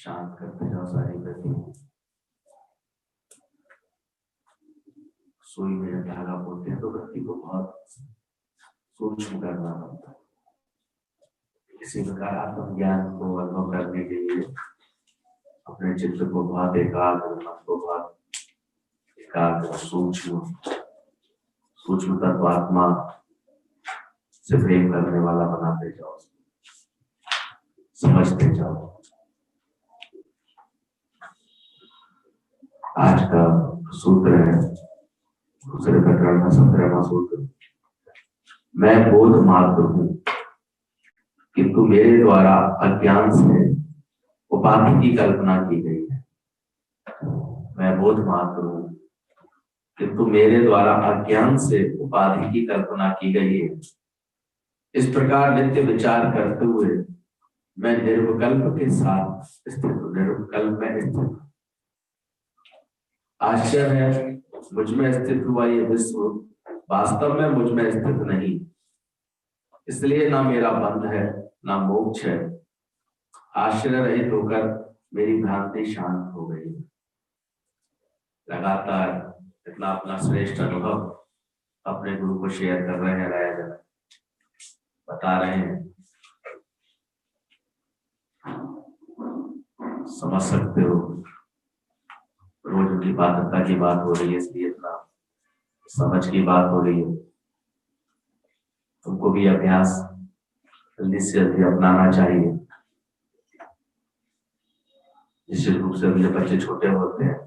शांत करते जाओ सारी गति। सुई में जब धागा बोलते हैं तो गति को बहुत सूक्ष्म करना पड़ता है। किसी प्रकार आत्म ज्ञान को अनुभव करने के लिए अपने चित्त को बहुत एकाग्र, मन को बहुत एकाग्र, सूक्ष्म तत्व आत्मा से प्रेम करने वाला बनाते जाओ, समझते जाओ। आज का सूत्र है दूसरे प्रकरण का 17वां सूत्र। मैं बोध मात्र हूं किंतु मेरे द्वारा अज्ञान से उपाधि की कल्पना की गई है। मैं बोध मात्र हूं किंतु मेरे द्वारा अज्ञान से उपाधि की कल्पना की गई है। इस प्रकार नित्य विचार करते हुए मैं निर्विकल्प के साथ स्थित हूं, निर्विकल्प में स्थित हूं। आश्चर्य है, मुझ में स्थित हुआ ये विश्व वास्तव में मुझ में स्थित नहीं, इसलिए ना मेरा बंध है ना मोक्ष है। आश्चर्य रहित होकर मेरी भ्रांति शांत हो गई। लगातार इतना अपना श्रेष्ठ अनुभव अपने गुरु को शेयर कर रहे हैं, राया जन बता रहे हैं। समझ सकते हो, रोज उनकी पात्रता की बात हो रही है, इसलिए इतना समझ की बात हो रही है। तुमको भी अभ्यास जल्दी से जल्दी अपनाना चाहिए। निश्चित रूप से जब बच्चे छोटे होते हैं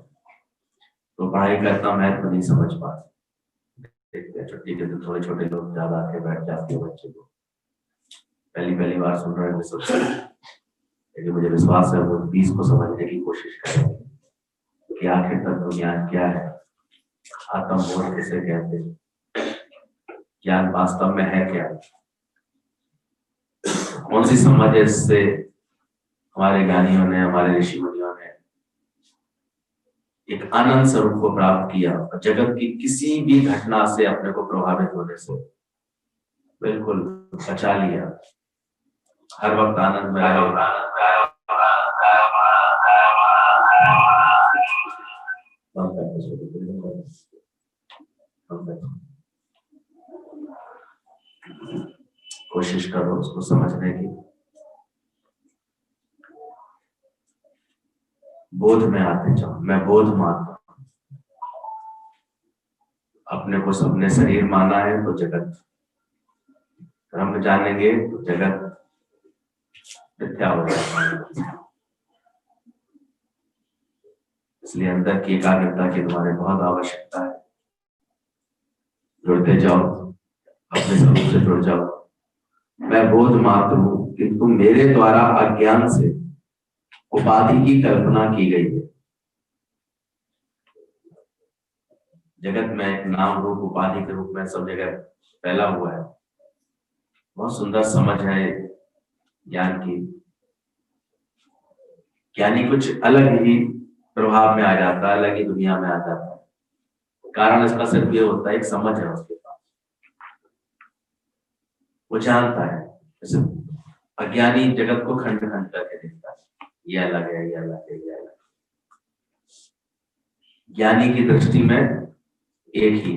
तो पढ़ाई का इतना महत्व नहीं समझ पाते। देखते हैं छुट्टी के दिन थोड़े छोटे लोग ज्यादा आके बैठ जाते हैं बच्चे को, पहली बार सुन रहे हैं सब, लेकिन मुझे विश्वास है वो 20 को समझने की कोशिश करेंगे कि आखिर तक ज्ञान क्या है, आत्मबोध किसे कहते हैं, ज्ञान वास्तव में है क्या, कौन सी समझ है। इससे हमारे ज्ञानियों ने, हमारे ऋषि मुनियों ने एक आनंद स्वरूप को प्राप्त किया और जगत की किसी भी घटना से अपने को प्रभावित होने से बिल्कुल बचा लिया। हर वक्त आनंद में रहे। कोशिश करो उसको समझने की। बोध में आते जाओ। मैं बोध मानता हूं, अपने को सबने शरीर माना है तो जगत, हम जानेंगे तो जगत मिथ्या हो जाएगा। इसलिए अंदर की एकाग्रता की तुम्हारे बहुत आवश्यकता है। जुड़ते जाओ, अपने स्वरूप से जुड़ जाओ। मैं बोध मात्र हूं किंतु मेरे द्वारा अज्ञान से उपाधि की कल्पना की गई है। जगत में एक नाम रूप उपाधि के रूप में सब जगह फैला हुआ है। बहुत सुंदर समझ है ज्ञान की। ज्ञानी कुछ अलग ही प्रभाव में आ जाता है, अलग ही दुनिया में आ जाता है। कारण इसका सिर्फ ये होता है, एक समझ है उसके पास, वो जानता है। जैसे अज्ञानी जगत को खंड खंड करके देखता है, ये अलग है, ये अलग है, ये अलग है। ज्ञानी की दृष्टि में एक ही।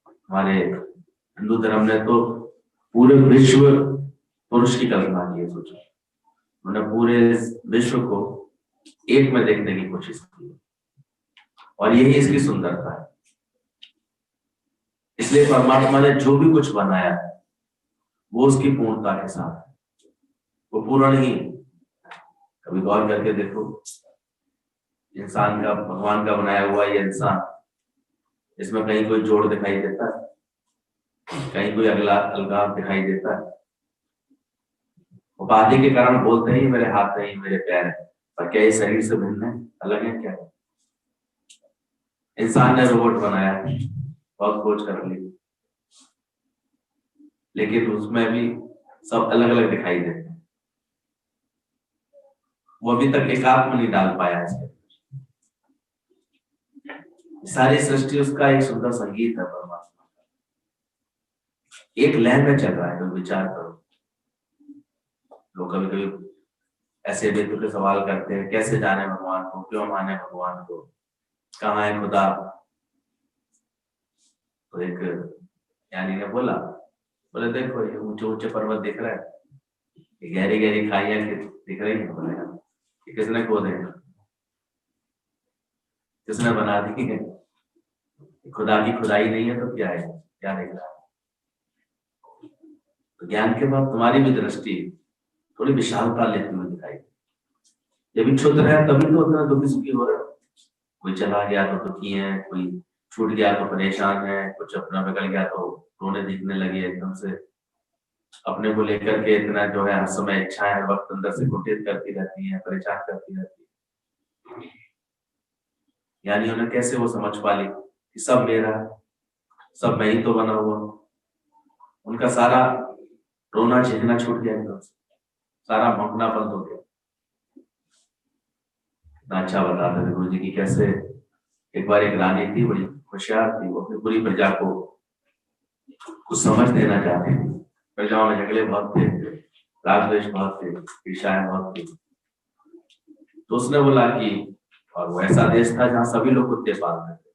हमारे हिंदू धर्म ने तो पूरे विश्व पुरुष की कल्पना की है। सोचो, उन्होंने पूरे विश्व को एक में देखने की कोशिश की और यही इसकी सुंदरता है। इसलिए परमात्मा ने जो भी कुछ बनाया है वो उसकी पूर्णता के साथ है, वो पूर्ण ही। कभी गौर करके देखो, इंसान का, भगवान का बनाया हुआ ये इंसान, इसमें कहीं कोई जोड़ दिखाई देता है, कहीं कोई अगला अलगाव दिखाई देता है। उपाधि के कारण बोलते हैं मेरे हाथ नहीं, मेरे पैर है, पर क्या ये शरीर से भिन्न है, अलग है क्या? इंसान ने रोबोट बनाया, बहुत खोज कर ली, लेकिन उसमें भी सब अलग अलग दिखाई देते हैं। वो अभी तक एकात्म नहीं डाल पाया इसके। सारी सृष्टि उसका एक सुंदर संगीत है, परमात्मा एक लय में चल रहा है। तो विचार करो, लोग कभी कभी ऐसे बेतुके के सवाल करते हैं, कैसे जाने भगवान को, क्यों माने भगवान को, कहाँ है खुदा। तो एक ज्ञानी ने बोला, बोले देखो ये ऊंचे ऊंचे पर्वत दिख रहा है, ये गहरी गहरी खाइयां दिख रही है, बोले ये किसने खोदे, किसने बना दी है, खुदा की खुदाई नहीं है तो क्या है, क्या दिख रहा है। तो ज्ञान के बाद तुम्हारी भी दृष्टि थोड़ी विशालता लेती हुई दिखाई, जब क्षुद्र है तभी तो उतना दुखी सुखी हो रहा है। कोई चला गया तो दुखी है, कोई छूट गया तो परेशान है, कुछ अपना बिगड़ गया तो रोने दिखने लगे एकदम से, अपने को लेकर के इतना जो है हर समय इच्छाएं हर वक्त अंदर से कुटित करती रहती हैं, परेशान करती रहती है। यानी उन्हें कैसे वो समझ पा ली कि सब मेरा है, सब मैं ही तो बना हुआ, उनका सारा रोना झेलना छूट गया एकदम से, सारा भौंकना बंद हो गया। इतना अच्छा बताते थे गुरु जी की कैसे एक बार एक रानी थी, बड़ी होशियार थी, वो अपनी पूरी प्रजा को कुछ समझ देना चाहती थी। प्रजाओं में झगड़े बहुत थे, राग द्वेष बहुत थे, ईर्ष्याएं बहुत थी। तो उसने बोला कि, और वो ऐसा देश था जहाँ सभी लोग कुत्ते पालते थे,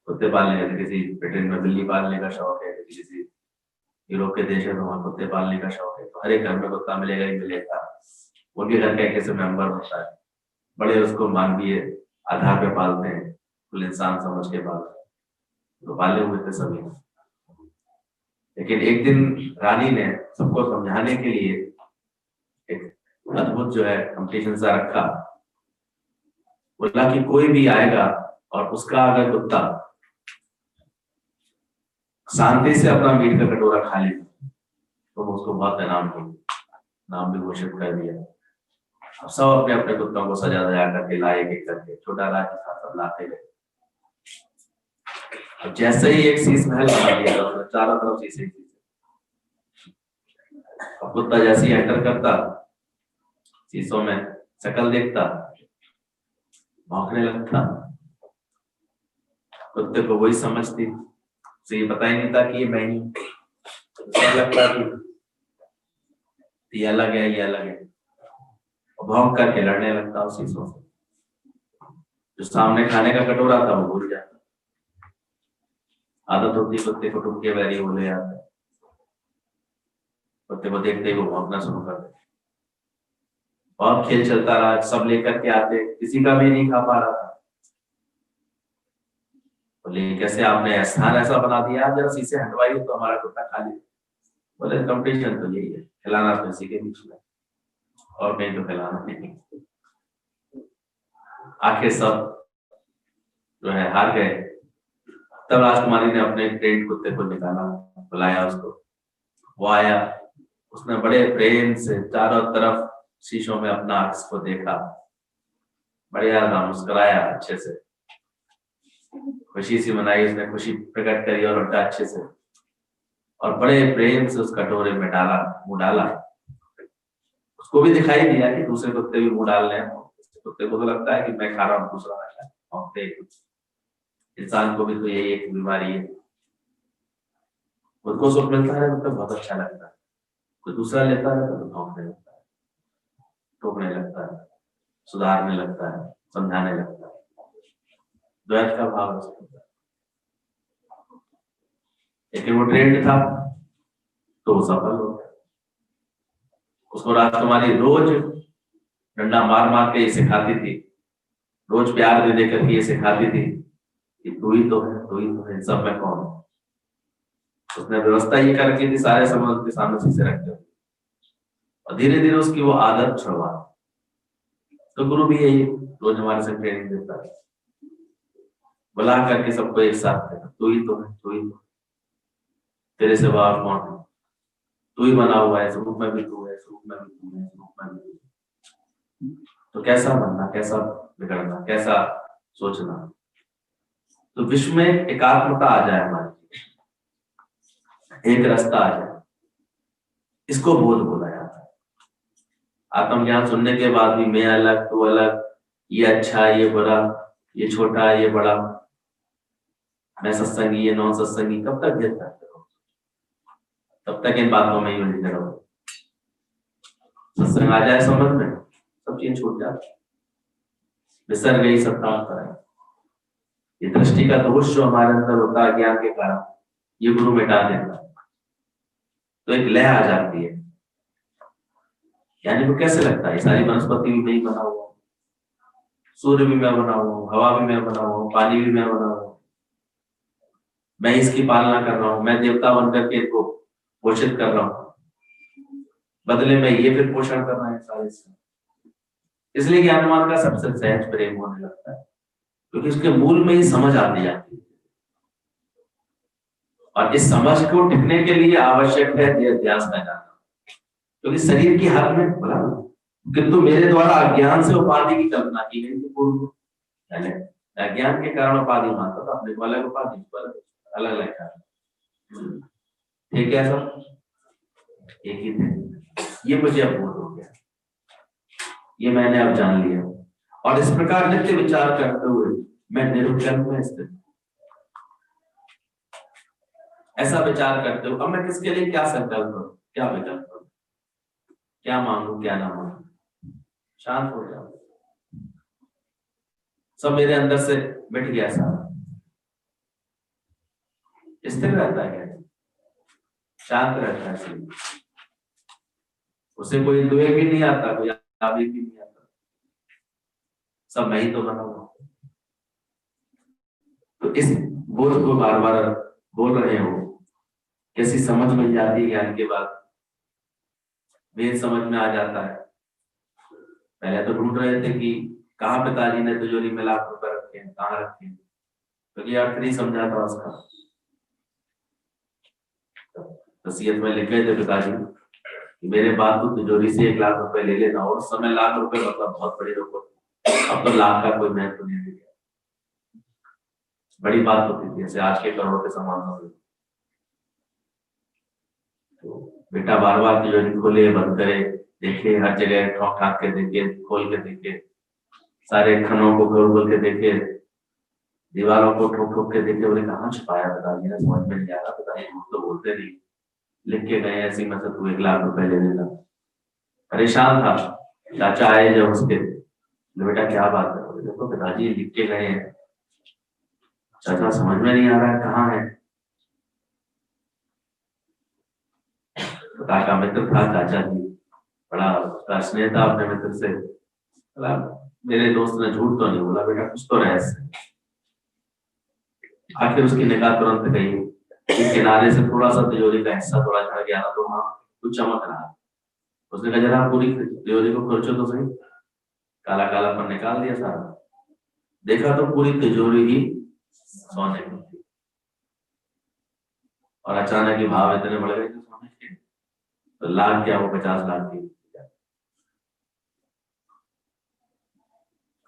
कुत्ते पालने का, किसी ब्रिटेन में बिल्ली पालने का शौक है, किसी यूरोप के देश है तो वहाँ कुत्ते पालने का शौक है, तो हर एक घर में कुत्ता मिलेगा ही मिलेगा। उनके घर का एक ऐसे मेंबर होता है, बड़े उसको मानवीय आधार पे पालते हैं, कुल इंसान समझ के पालते हैं, तो पाले हुए थे सभी। लेकिन एक दिन रानी ने सबको समझाने के लिए एक अद्भुत जो है कंपटीशन सा रखा, बोला कि कोई भी आएगा और उसका अगर कुत्ता शांति से अपना मीट का कटोरा खा ले तो उसको बहुत इनाम देंगे, नाम भी घोषित कर दिया। अब सब अपने अपने कुत्तों को सजा सजा करके लाए, एक करके छोटा राज था, सब लाते गए। अब जैसे ही एक शीश महल बना दिया था, चारों तरफ शीशे ही शीशे। अब कुत्ता जैसे ही एंटर करता, शीशों में शक्ल देखता, भौंकने लगता। कुत्ते को वही समझती, उसे ये पता ही नहीं था कि ये मैं ही, लगता कि ये अलग है, ये अलग है, भौंक करके लड़ने लगता उस शीशों से। जो सामने खाने का कटोरा था वो भूल जाता। आदत होती कुत्ते को टुकड़े वैरी बोले जाते, कुत्ते को देखते ही वो भौंकना शुरू कर देते। बहुत खेल चलता रहा, सब लेकर के आते, किसी का भी नहीं खा पा रहा था। बोले कैसे आपने स्थान ऐसा बना दिया, आप जरा शीशे हटवाइए तो हमारा कुत्ता खा ले। बोले कंपटीशन तो यही है, खिलाना तो इसी के बीच में, और कहीं तो खिलाना नहीं। आखिर सब जो है हार गए। तब राजकुमारी ने अपने ट्रेंड कुत्ते को निकाला, बुलाया उसको, वो आया, उसने बड़े प्रेम से चारों तरफ शीशों में अपना अक्स को देखा, बढ़िया था, मुस्कुराया अच्छे से, खुशी सी मनाई उसने, खुशी प्रकट करी और उल्टा अच्छे से, और बड़े प्रेम से उस कटोरे में डाला, मुंह डाला। उसको भी दिखाई दिया कि दूसरे कुत्ते भी मुंह डाल रहे हैं, कुत्ते को तो लगता है कि मैं खा रहा हूँ, दूसरा ना खाए। इंसान को भी तो यही एक बीमारी है, खुद को सुख मिलता है तो बहुत अच्छा लगता है, कोई दूसरा लेता है तो भौंकने लगता है, टोकने लगता है, सुधारने लगता है, समझाने लगता है। द्वैत का भाव उसके अंदर। लेकिन वो ट्रेंड था तो वो सफल हो गया। उसको राजकुमारी रोज डंडा मार मार के ये सिखाती थी, रोज प्यार दे दे करके ये सिखाती थी कि तू ही तो है, तू ही तो है, सब में कौन। उसने व्यवस्था ये कर रखी थी, सारे समय उसके सामने शीशे रखते हुए, और धीरे धीरे उसकी वो आदत छुड़वा। तो गुरु भी यही रोज हमारे से ट्रेनिंग देता है, बुला करके सबको एक साथ देना, तू ही तो है, तू ही तो, तेरे सिवा और कौन है, तू ही बना हुआ है, स्वरूप में भी तू है, स्वरूप में भी तू है, स्वरूप में भी तू। तो कैसा बनना, कैसा बिगड़ना, कैसा सोचना। तो विश्व में एकात्मता आ जाए हमारी, एक रास्ता आ जाए, इसको बोध बोला जाता है। आत्मज्ञान सुनने के बाद भी मैं अलग, तू अलग, ये अच्छा, ये बुरा, ये छोटा, ये बड़ा, मैं सत्संगी, ये नॉन सत्संगी, कब तक घेरता है? तब तक इन बातों में ही उलझे रहो। सत्संग सत्संग आ जाए समझ में, सब चीज छूट जाती, विसर गई सत्ता है। ये दृष्टि का दोष जो हमारे अंदर होता है ज्ञान के कारण, ये गुरु मिटा देता है, तो एक लय आ जाती है। यानी वो कैसे लगता है, सारी वनस्पति भी मैं ही बना हुआ, सूर्य भी मैं बना हुआ, हवा भी मैं बना हुआ, पानी भी मैं बना हुआ, मैं इसकी पालना कर रहा हूँ, मैं देवता बनकर के इनको पोषित कर रहा हूँ, बदले में ये फिर पोषण कर रहा है सारे से। इसलिए ज्ञानवान का सबसे सहज प्रेम होने लगता है, क्योंकि उसके मूल में ही समझ आती जाती है। और इस समझ को टिकने के लिए आवश्यक है अध्यास का जानना, क्योंकि शरीर की हाल में बोला किंतु मेरे द्वारा अज्ञान से उपाधि की कल्पना की गई थी पूर्व, अज्ञान के कारण उपाधि मानता था, अपने को अलग उपाधि अलग अलग कारण, ठीक है, सब एक ही थे। ये मुझे अब बोध हो गया, ये मैंने अब जान लिया, और इस प्रकार नित्य विचार करते हुए मैं निर्विकल्प में स्थित, ऐसा विचार करते हुए अब मैं किसके लिए क्या संकल्प करूं, क्या विकल्प करूं, क्या मांगू क्या ना मांगू, शांत हो जाओ, सब मेरे अंदर से मिट गया, सारा स्थिर रहता है, शांत रहता है, उसे कोई द्वेष भी नहीं आता, कोई आवेग भी नहीं आता, सब मैं ही तो बना हुआ। तो इस बोध को बार बार बोल रहे हो, कैसी समझ मिल जाती है ज्ञान के बाद, वेद समझ में आ जाता है। पहले तो ढूंढ रहे थे कि कहाँ पिताजी ने तिजोरी में लाख रुपए रखे हैं, कहाँ रखे हैं, क्योंकि तो अर्थ नहीं समझा था उसका। वसीयत में लिख गए थे पिताजी कि मेरे बाद तो तिजोरी से 1 लाख रुपए ले लेना, और उस समय लाख रुपए मतलब बहुत बड़ी रकम, अब तो लाख का कोई महत्व नहीं रह गया, बड़ी बात होती थी, जैसे आज के करोड़ के समान हो। तो बेटा बार बार तिजोरी खोले बंद करे, देखे हर जगह ठोक ठाक के देखे, खोल के देखे, सारे खनों को खोल खोल के देखे, दीवारों को ठोक ठोक के देखे, बोले कहाँ छुपाया पिताजी ने, समझ में नहीं आ रहा, पिताजी झूठ तो बोलते नहीं, लिख के गए ऐसी मतलब तू 1 लाख रुपए ले लेना। परेशान था, चाचा आए जब उसके, बेटा क्या बात है, देखो पिताजी लिख के गए हैं, चाचा समझ में नहीं आ रहा है कहाँ है। पिता का मित्र था चाचा जी, बड़ा उसका स्नेह था अपने मित्र से, मेरे दोस्त ने झूठ तो नहीं बोला, बेटा कुछ तो रहस्य। आखिर उसकी निगाह तुरंत गई कि किनारे से थोड़ा सा तिजोरी का हिस्सा थोड़ा झड़ गया ना, तो वहां कुछ चमक रहा। उसने कहा जरा पूरी तिजोरी को खोलो तो सही, काला काला पर निकाल दिया सारा, देखा तो पूरी तिजोरी ही सोने की थी। और अचानक ही भाव इतने बढ़ गए सोने के, तो लाख क्या वो 50 लाख की,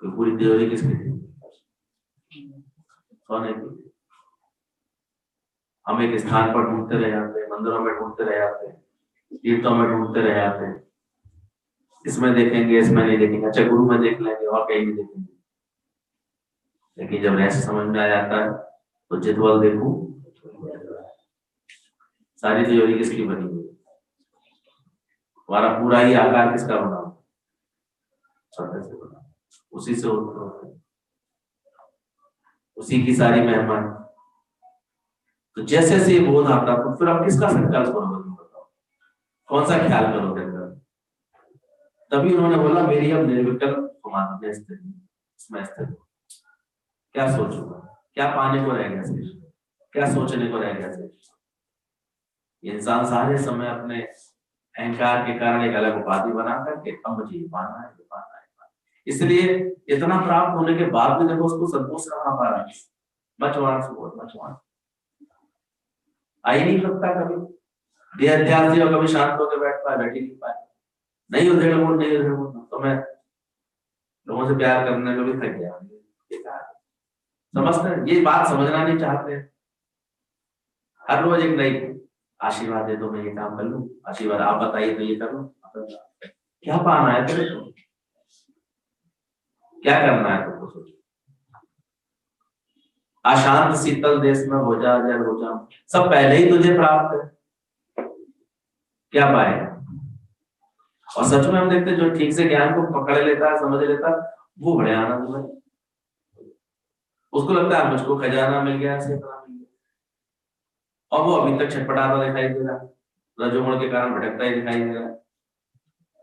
तो पूरी तिजोरी किसकी थी, सोने की। हम एक स्थान पर ढूंढते रह जाते, मंदिरों में ढूंढते रह जाते, तीर्थों में ढूंढते रह जाते, इसमें देखेंगे इसमें नहीं देखेंगे, अच्छा गुरु में देख लेंगे और कहीं नहीं देखेंगे। लेकिन जब रहस्य समझ में आ जाता है तो जितवल देखूं, सारी तिजोरी किसकी बनी हुई, हमारा पूरा ही आकार किसका बना, छोटे से बना, उसी से होते, उसी की सारी महिमा। तो जैसे से ये बोध आता तो फिर आप किसका संकल्प करोगे, बताओ कौन सा ख्याल करोगे अंदर। तभी उन्होंने बोला मेरी अब निर्विकल्प समाधि इसमें स्थित, क्या सोचूंगा, क्या पाने को रह गया शेष, क्या सोचने को रह गया शेष। इंसान सारे समय अपने अहंकार के कारण एक अलग उपाधि बना करके अब मुझे ये पाना है, ये पाना है, इसलिए इतना प्राप्त होने के बाद भी देखो उसको संतोष करना पा रहा है, मचवान से बोल मचवान आ ही नहीं सकता कभी, अध्यास और कभी शांत होकर बैठ पाए, बैठ ही नहीं पाए, नहीं उधेड़ मुड़ नहीं उधेड़ मुड़, तो मैं लोगों से प्यार करने को भी थक गया। समझते ये बात समझना नहीं चाहते, हर रोज एक नई आशीर्वाद दे दो मैं ये काम कर लूं, आशीर्वाद आप बताइए तो ये कर लूं, क्या पाना है तेरे को, क्या करना है तुमको, सोचो। अशांत शीतल देश में हो जा जल हो जा, सब पहले ही तुझे प्राप्त है, क्या पाएगा। और सच में हम देखते हैं जो ठीक से ज्ञान को पकड़ लेता है, समझ लेता है, वो बड़े आनंद में, उसको लगता है मुझको खजाना मिल गया, ऐसे मिल गया, और वो अभी तक छटपटाता दिखाई दे रहा है, रजोगुण के कारण भटकता ही दिखाई दे रहा है,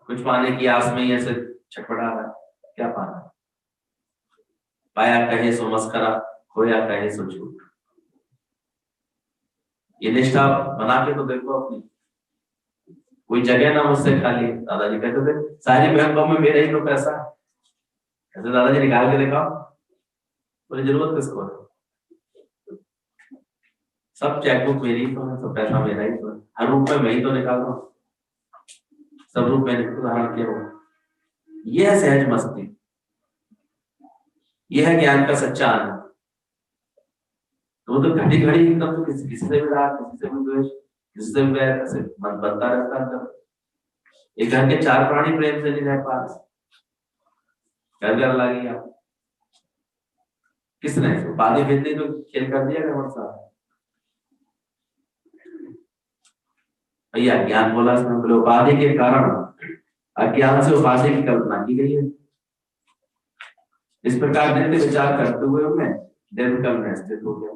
कुछ पाने की आस में ही ऐसे छटपटा रहा है। क्या पाना? पाया कहे सो मस्करा, खोया कहे सो झूठ। ये निष्ठा बना के तो देखो अपनी, कोई जगह ना मुझसे खाली। दादाजी कहते थे सारी बैंकों में मेरा ही तो पैसा है, कहते दादाजी निकाल के दिखाओ, बोले जरूरत किसको है, सब चेकबुक मेरी ही तो है, सब पैसा मेरा ही तो है, हर रूप में मैं ही तो निकाल रहा हूँ, सब रूप मैंने धारण किया हुआ। यह है सहज मस्ती, यह है ज्ञान का सच्चा आनंद। तो घड़ी घड़ी एकदम तो किसी से भी राग, किसी से भी द्वेष, किसी से भी वैर, ऐसे मन बनता रहता है। एक घर के चार प्राणी प्रेम से नहीं रह पा रहे, घर घर लगी आप, किसने उपाधि भेजने तो खेल कर दिया गया साहब। भैया ज्ञान बोला उसने, बोले उपाधि के कारण अज्ञान से उपाधि की कल्पना की गई है। इस प्रकार नित्य विचार करते हुए मैं दीर्घकाल में स्थित हो गया,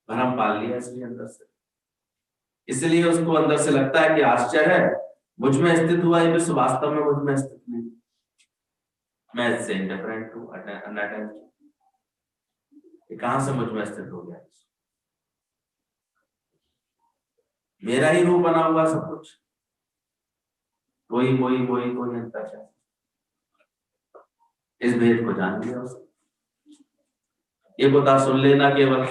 भ्रम पाल लिया इसलिए अंदर से, इसलिए उसको अंदर से लगता है कि आश्चर्य है, मुझ में स्थित हुआ ये विश्व वास्तव में मुझ में स्थित नहीं, मैं इससे इंडिफरेंट हूँ, अनअटैच्ड। ये कहां से मुझ में स्थित हो गया? मेरा ही रूप बना हुआ सब कुछ, वही वही वही वही अंतर है। इस भेद को जान लिया उसने। ये बता सुन लेना केवल,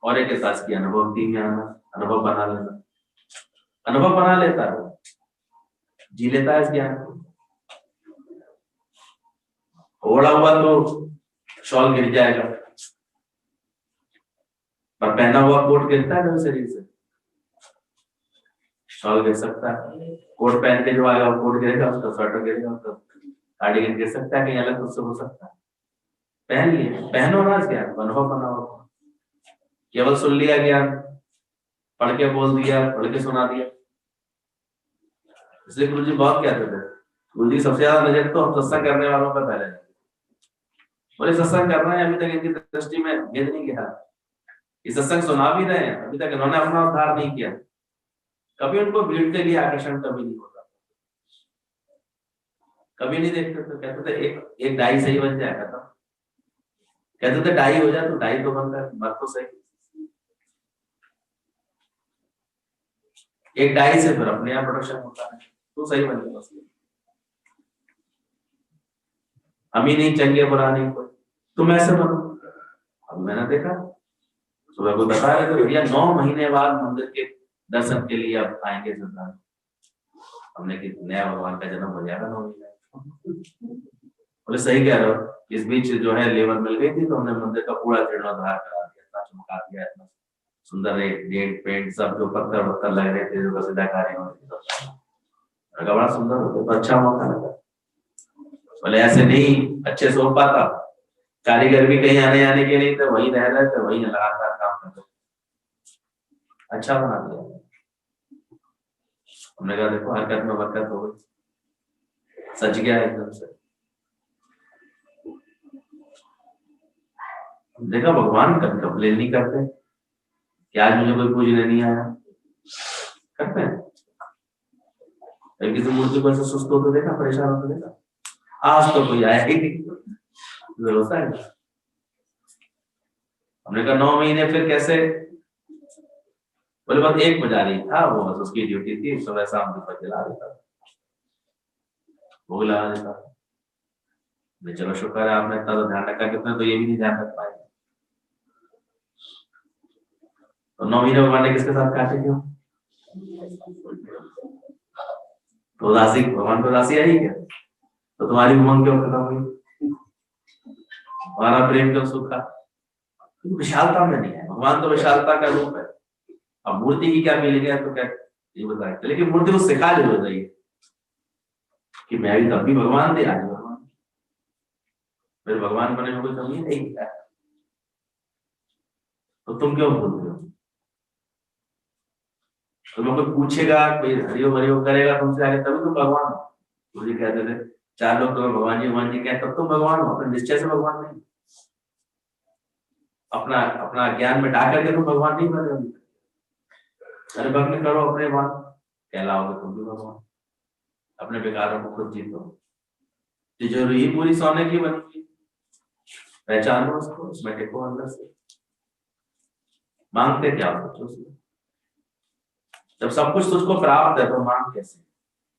और एक एहसास की अनुभूति में आना, अनुभव बना लेना, अनुभव बना लेता है, जी लेता है इस ज्ञान को। ओढ़ा हुआ तो शॉल गिर जाएगा, पर पहना हुआ कोट गिरता है मेरे शरीर से, शॉल गिर सकता है, कोट पहन के जो आएगा वो कोट गिरेगा, उसका स्वेटर गिरेगा, उसका कार्डिगन गिर सकता है, कहीं अलग उससे हो सकता है। पहन लिए, पहनो ना ज्ञान, अनुभव बनाओ। केवल सुन लिया ज्ञान, पढ़ के बोल दिया, पढ़ के सुना दिया। इसलिए गुरु जी बहुत कहते थे, गुरु जी सबसे ज्यादा नजर तो हम सत्संग करने वालों पर पहले, बोले सत्संग कर रहे हैं अभी तक इनकी दृष्टि में भेद नहीं गया, ये सत्संग सुना भी रहे हैं, अभी तक इन्होंने अपना उद्धार नहीं किया, कभी उनको भीड़ के लिए आकर्षण कभी नहीं होता, कभी नहीं देखते। तो कहते थे एक डाई सही बन जाएगा, तो कहते थे डाई हो जाए तो डाई तो बनता है, मत तो सही, एक डाई से फिर अपने आप प्रोडक्शन होता है, तो सही बन जाएगा। हम ही नहीं चंगे बुरा नहीं कोई, तुम ऐसे बनो। अब मैंने देखा सुबह को बता रहे थे भैया 9 महीने बाद मंदिर के दर्शन के लिए अब आएंगे श्रद्धालु, हमने कि नया भगवान का जन्म हो जाएगा 9 महीने। बोले सही कह रहे हो, इस बीच जो है लेबर मिल गई थी तो हमने मंदिर का पूरा जीर्णोद्धार करा दिया, इतना चमका दिया, इतना सुंदर गेट पेंट सब, जो पत्थर वत्थर लग रहे थे, जो सीधा कार्य हो रही थी, बड़ा सुंदर हो गया, तो अच्छा मौका लगा। बोले ऐसे नहीं अच्छे से हो पाता, कारीगर भी कहीं आने जाने के नहीं थे, वहीं रह रहे थे, वहीं लगातार काम कर रहे, अच्छा बना दिया। हमने कहा देखो हरकत में बरकत हो गई, सच गया एकदम से। देखा भगवान कभी कंप्लेन नहीं करते कि आज मुझे कोई पूजने नहीं आया, करते हैं? किसी मूर्ति को ऐसे सुस्त होते देखा, परेशान होते देखा? आज तो कोई आया ही नहीं, होता है। हमने कहा 9 महीने फिर कैसे? बोले बस एक पुजारी था, वो बस उसकी ड्यूटी थी, सुबह शाम दीपक जला देता था, भोग लगा देता था। चलो शुक्र है आपने इतना तो ध्यान रखा, कितने तो ये भी नहीं ध्यान रख पाए। तो 9 महीने भगवान ने किसके साथ काटे क्यों? तो उदासी, भगवान को उदासी आई क्या? तो तुम्हारी उमंग क्यों खत्म हुई? हमारा प्रेम क्यों सूखा? विशालता में नहीं है, भगवान तो विशालता का रूप है। अब मूर्ति की क्या फीलिंग है तो क्या ये बताए, लेकिन मूर्ति को सिखा जरूर चाहिए कि मैं भी तब भी भगवान थे, आज भगवान, फिर भगवान बने में कोई कमी नहीं है, तो तुम क्यों भूलते हो? तो कोई पूछेगा, कोई हरिओम हरिओम करेगा तुमसे आगे, तभी तुम भगवान हो। गुरु जी कहते थे चार लोग तुम्हें भगवान जी कहें तब तुम भगवान हो, अपने निश्चय से भगवान नहीं। अपना अपना ज्ञान में डाल करके तुम भगवान नहीं बने हो। अरे भक्ति करो अपने मान, कहलाओगे तुम भी भगवान। अपने विकारों को खुद जीतो। तिजोरी ही पूरी सोने की बनी हुई, पहचानो उसको, उसमें टेको अंदर से। मांगते क्या सोचो उसमें। जब सब कुछ तुझको प्राप्त है तो मांग कैसे,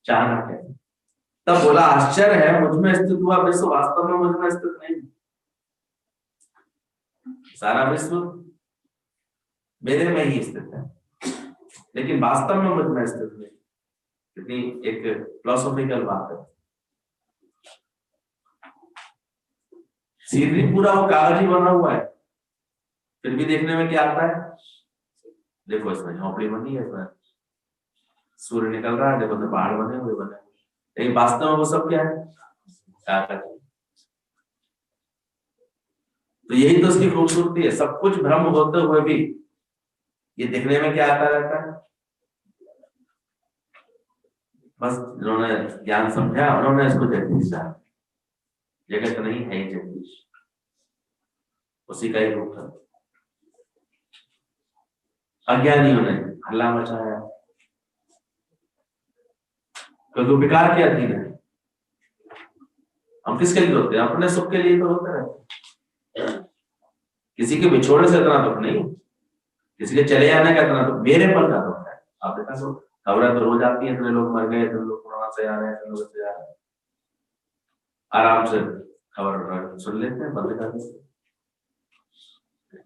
चाहना कैसे। तब बोला आश्चर्य है मुझ में स्थित हुआ विश्व, वास्तव में मुझ में स्थित नहीं। सारा विश्व मेरे में ही स्थित है, लेकिन वास्तव में मुझ में स्थित नहीं। कितनी एक फिलोसॉफिकल बात है। सीनरी पूरा वो कागज ही बना हुआ है, फिर भी देखने में क्या आता है। देखो इसमें झोपड़ी बनी है, इसमें सूर्य निकल रहा है, देखो तो पहाड़ बने हुए बने, लेकिन वास्तव में वो सब क्या है, कागज। तो यही तो उसकी खूबसूरती है। सब कुछ भ्रम होते हुए भी ये दिखने में क्या आता रहता है। बस जिन्होंने ज्ञान समझा उन्होंने इसको जगदीश जाना। जगत नहीं है जगदीश, उसी का ही रूप है। अज्ञानियों ने हल्ला मचाया, क्योंकि विकार के अधीन है। हम किसके लिए रोते हैं, अपने सुख के लिए तो रोते रहते। किसी के बिछोड़ने से इतना दुख नहीं, किसी के चले जाने का इतना दुख, मेरे पर का दुख है। आप देखा तो खबरें तो रोज आती है, इतने लोग मर गए, इतने लोग कोरोना से आ रहे हैं, इतने लोग से आ रहे हैं। आराम से खबर सुन लेते हैं, बंद कर देते हैं।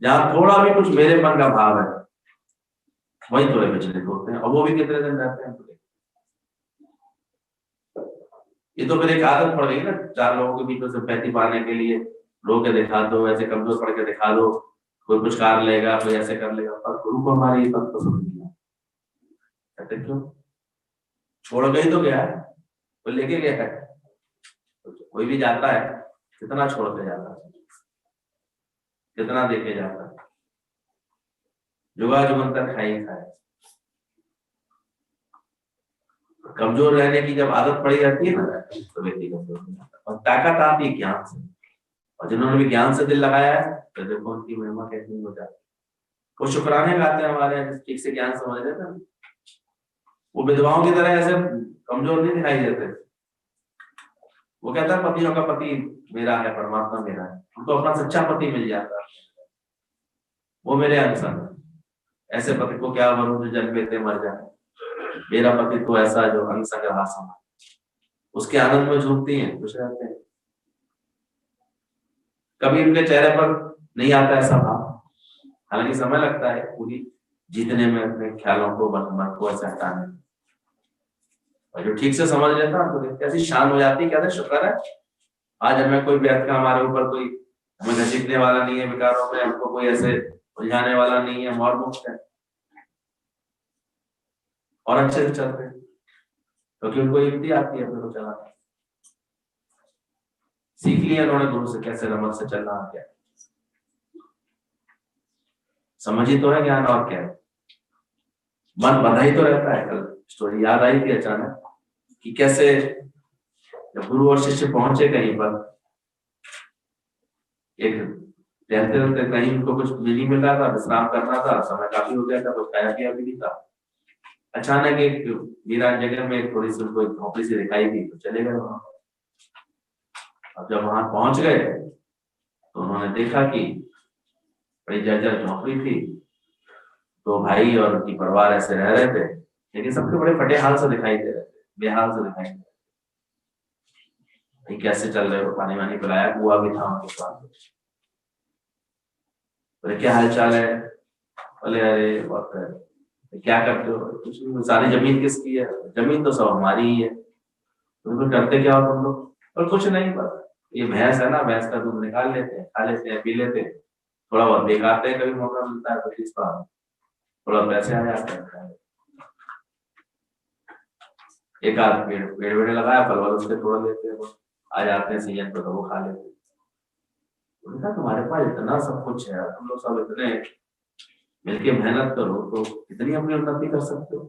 जहां थोड़ा भी कुछ मेरे मन का भाव है वही थोड़े विचलित होते हैं, और वो भी कितने दिन रहते हैं। ये तो फिर एक आदत पड़ गई ना, चार लोगों के बीच में सिंपैथी पाने के लिए रो के दिखा दो, ऐसे कमजोर पड़ के दिखा दो, कोई कुछ कर लेगा, कोई ऐसे कर लेगा। पर गुरु को हमारी ये बात तो समझ नहीं आती। क्यों छोड़ गई तो गया, कोई लेके गया है। कोई भी जाता है कितना छोड़ के जाता है, कितना देके जाता है। जुगा जुगन तक खाई खाए। कमजोर रहने की जब आदत पड़ी जाती है ना, तो व्यक्ति कमजोर हो जाता है। और ताकत आती है ज्ञान से, और जिन्होंने भी ज्ञान से दिल लगाया है तो देखो उनकी महिमा कैसी हो जाती है। वो शुक्राने गाते हैं हमारे यहाँ, ठीक से ज्ञान समझ लेते हैं। वो विधवाओं की तरह ऐसे कमजोर नहीं दिखाई देते। वो कहता है पतियों का पति मेरा है, परमात्मा मेरा है। उनको अपना सच्चा पति मिल जाता है, वो मेरे अनुसार। ऐसे पति को क्या बनूं जो जन्म लेते मर जाए। मेरा पति तो ऐसा जो अंग संग रहा समा, उसके आनंद में झूमती हैं, खुश रहते हैं। कभी उनके चेहरे पर नहीं आता ऐसा भाव, हालांकि समय लगता है पूरी जीतने में, अपने ख्यालों को मन को ऐसे हटाने में। और जो ठीक से समझ लेता है तो कैसी शान हो जाती है, कहते शुक्र है आज हमें कोई व्यर्थ का हमारे ऊपर कोई हमें घसीटने वाला नहीं है विकारों में, हमको कोई ऐसे उलझाने वाला नहीं है, हम और मुक्त है और अच्छे से चलते हैं, क्योंकि उनको युक्ति आती है अपने को चलाना। सीख लिया उन्होंने गुरु से कैसे रमत से चलना, क्या समझ ही तो है ज्ञान, और क्या है। मन बंधा ही तो रहता है। कल स्टोरी याद आई थी अचानक कि कैसे जब गुरु और शिष्य पहुंचे कहीं पर, एक रहते रहते कहीं उनको कुछ नहीं मिल रहा था, विश्राम करना था, समय काफी हो गया था, कुछ खाया पिया भी नहीं था। अचानक एक वीरान जगह में थोड़ी सी उनको झोपड़ी सी दिखाई दी, तो चले गए वहां। अब जब वहां पहुंच गए तो उन्होंने देखा कि बड़ी जर्जर झोपड़ी थी, दो भाई और उनकी परिवार ऐसे रह रहे थे, लेकिन सबके बड़े फटे हाल से दिखाई दे रहे थे, बेहाल से दिखाई दे रहे थे। कैसे चल रहे हो, पानी वानी पिलाया, कुआ भी था उनके पास। बोले क्या हाल चाल है, बोले अरे बहुत है। क्या करते हो, कुछ नहीं, सारी जमीन किसकी है, जमीन तो सब हमारी ही है। तो करते क्या हो तुम लोग, और कुछ नहीं, बस ये भैंस है ना, भैंस का दूध निकाल लेते हैं, खा लेते हैं, पी लेते हैं, थोड़ा बहुत बेचते हैं, कभी मौका मिलता है तो इसका थोड़ा पैसे आ जाते हैं। एक आध पेड़ पेड़ वेड़ लगाया, फल उसके तोड़ लेते हैं, आ जाते हैं सीजन पे तो वो खा लेते हैं। उनका तुम्हारे पास इतना सब कुछ है, तुम लोग सब इतने मिलके मेहनत करो तो कितनी अपनी उन्नति कर सकते हो।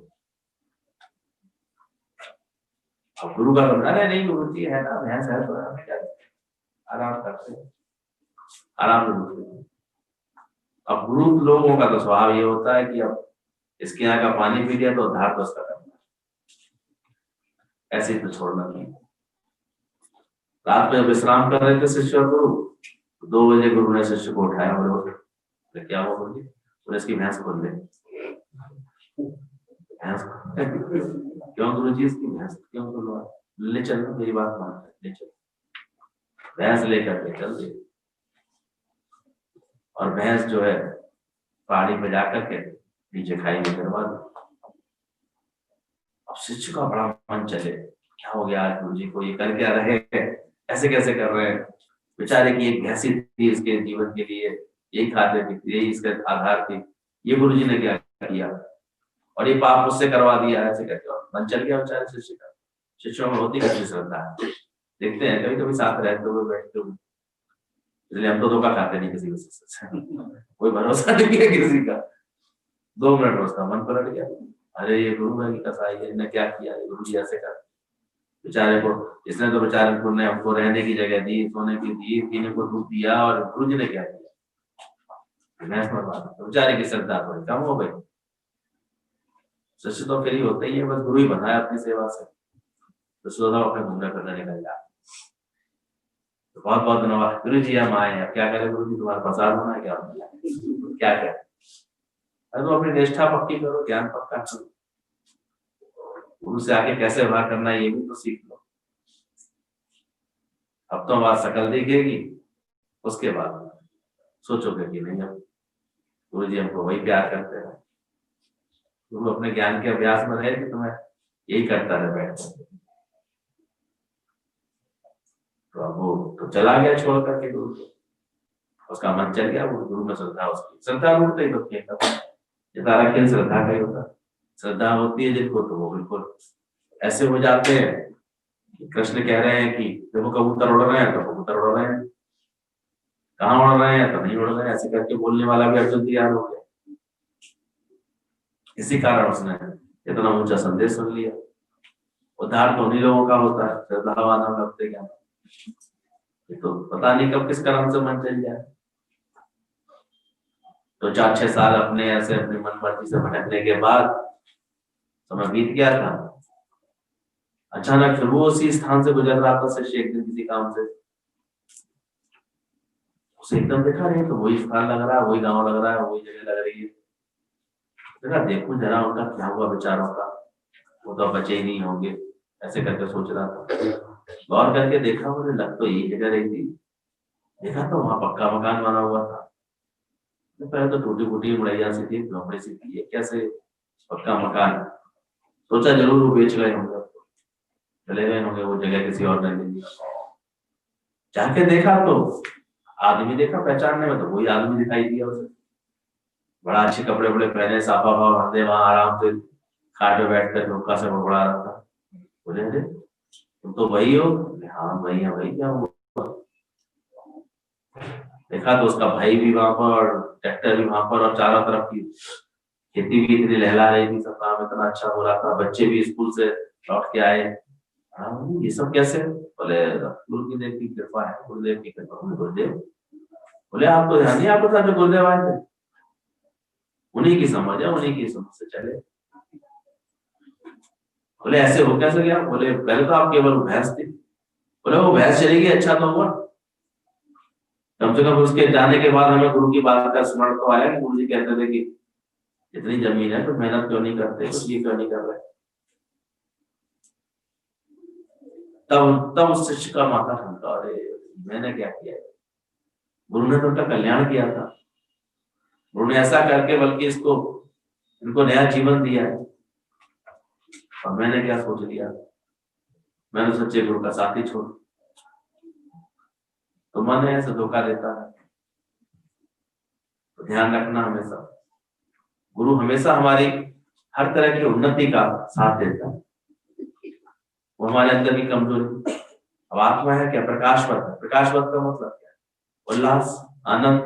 अब गुरु का बंदा नहीं, गुरु जी है ना, भैंस है तो हमें क्या, आराम करते हैं, आराम से दूसरे। अब गुरु लोगों का तो स्वभाव ये होता है कि अब इसके यहाँ का पानी पी लिया तो उद्धार तो उसका करना, ऐसे ही तो छोड़ना नहीं। रात में विश्राम कर रहे थे शिष्य और गुरु, 2 बजे गुरु ने शिष्य को उठाया, बोले क्या हुआ गुरु जी? बोले इसकी भैंस खोल दे। भैंस क्यों गुरु जी? इसकी भैंस क्यों खोलवा? ले चलो, मेरी बात मान, ले चलो। भैंस लेकर के चल दे, और भैंस जो है पहाड़ी पे जाकर के नीचे खाई में करवा दो। अब शिष्य का बड़ा मन चले, क्या हो गया आज गुरु जी को, ये कर क्या रहे, ऐसे कैसे कर रहे हैं? बेचारे की एक भैंसी थी इसके जीवन के लिए, यही खाते पीते, यही इसका आधार थी, ये गुरु जी ने क्या किया, और ये पाप मुझसे करवा दिया, ऐसे करके मन चल गया बेचारे शिष्य का। शिष्यों में होती कैसी श्रद्धा है, देखते हैं कभी कभी साथ रहते हुए बैठते हुए, इसलिए हम तो धोखा खाते नहीं किसी से, कोई भरोसा नहीं है किसी का। 2 मिनट उसका मन पलट गया, अरे ये गुरु है कि कसाई है, इन्हें क्या किया, गुरु जी ऐसे कर बेचारे को, इसने तो बेचारे को ने हमको रहने की जगह दी, सोने की दी, पीने को दूध दिया, और गुरु जी ने क्या किया, बेचारे की श्रद्धा थोड़ी कम हो गई। शिष्य तो फिर ही होते ही है, बस गुरु ही बनाया अपनी सेवा से, तो सोधा अपने घूमने फिरने निकल जाए। तो बहुत बहुत धन्यवाद गुरु जी, हम आए हैं, क्या करें गुरु जी, तुम्हारा प्रसाद होना है क्या, क्या क्या, अरे तो अपनी निष्ठा पक्की करो, ज्ञान पक्का करो, गुरु से आगे कैसे व्यवहार करना है ये भी तो सीख लो। अब तो बात शकल दिखेगी, उसके बाद सोचोगे कि नहीं अब गुरु जी हमको वही प्यार करते हैं। गुरु अपने ज्ञान के अभ्यास में रहे कि तुम्हें यही करता रहे बैठ, तो अब वो तो चला गया छोड़ करके गुरु को, उसका मन चल गया, वो गुरु में श्रद्धा, उसकी श्रद्धा रूट नहीं तो ये सारा खेल श्रद्धा का ही होता है। श्रद्धा होती है जिनको तो वो बिल्कुल ऐसे हो जाते हैं। कृष्ण कह रहे हैं कि देखो कबूतर उड़ रहे हैं तो कबूतर उड़ रहे हैं, कहाँ उड़ रहे हैं तो नहीं उड़ रहे हैं, ऐसे करके बोलने वाला भी अर्जुन तैयार हो गया। इसी कारण उसने इतना ऊंचा संदेश सुन लिया। उद्धार तो उन्हीं लोगों का होता है श्रद्धावान लगते ज्ञान, तो पता नहीं कब किस कर्म से मन चल जाए। तो 4-6 साल अपने ऐसे अपनी मन मर्जी से भटकने के बाद समय बीत गया था। अचानक फिर वो उसी स्थान से गुजर रहा था शिष्य एक दिन किसी काम से, उसे एकदम देखा, नहीं तो वही स्थान लग रहा है, वही गांव लग रहा है, वही जगह लग रही है। देखा देखो जरा उनका क्या हुआ बेचारों का, वो तो बचे ही नहीं होंगे, ऐसे करके सोच रहा था। गौर करके देखा, मुझे लग तो यही जगह रही थी, देखा तो वहां पक्का मकान बना हुआ था। पहले तो टूटी फूटी मुड़ैया सी थी, झोपड़ी सी थी, कैसे पक्का मकान। सोचा जरूर वो बेच गए होंगे, चले गए होंगे, वो जगह किसी और ने ले ली। जाके देखा तो आदमी देखा, पहचानने में तो वही आदमी दिखाई दिया उसे, बड़ा अच्छे कपड़े वपड़े पहने, साफा भाव हंसते, वहां आराम से खाट पे बैठ कर धोखा से बड़बड़ा रहा था। बोले अरे तुम तो वही हो? हाँ वही है, वही क्या हुआ? देखा तो उसका भाई भी वहां पर और ट्रैक्टर भी वहां पर, और चारों तरफ की खेती भी इतनी लहला रही थी, सब काम इतना अच्छा हो रहा था, बच्चे भी स्कूल से लौट के आए। ये सब कैसे? बोले गुरु की देव की कृपा है, गुरुदेव की कृपा। गुरुदेव बोले आपको ध्यान नहीं, आपको साथ में गुरुदेव आए थे, उन्हीं की समझ है, उन्हीं की समझ से चले। बोले ऐसे हो कैसे गया? बोले पहले तो आप केवल भैंस थी, बोले वो भैंस चली गई, अच्छा तो हुआ, कम से कम उसके जाने के बाद हमें गुरु की बात का स्मरण तो आया कि गुरु जी कहते थे कि इतनी जमीन है तो मेहनत क्यों नहीं करते, कुछ ये क्यों नहीं कर रहे। तब उस शिष्य का माथा ठनका, अरे मैंने क्या किया, गुरु ने तो उनका कल्याण किया था, गुरु ने ऐसा करके बल्कि इनको नया जीवन दिया है, और मैंने क्या सोच लिया, मैंने सच्चे गुरु का साथ ही छोड़। तो मन ऐसे धोखा देता है, तो ध्यान रखना हमेशा, गुरु हमेशा हमारी हर तरह की उन्नति का साथ देता है। वो हमारे अंदर की कमजोरी, अब आत्मा है क्या, प्रकाशवत है। प्रकाशवत का मतलब क्या है? उल्लास, आनंद,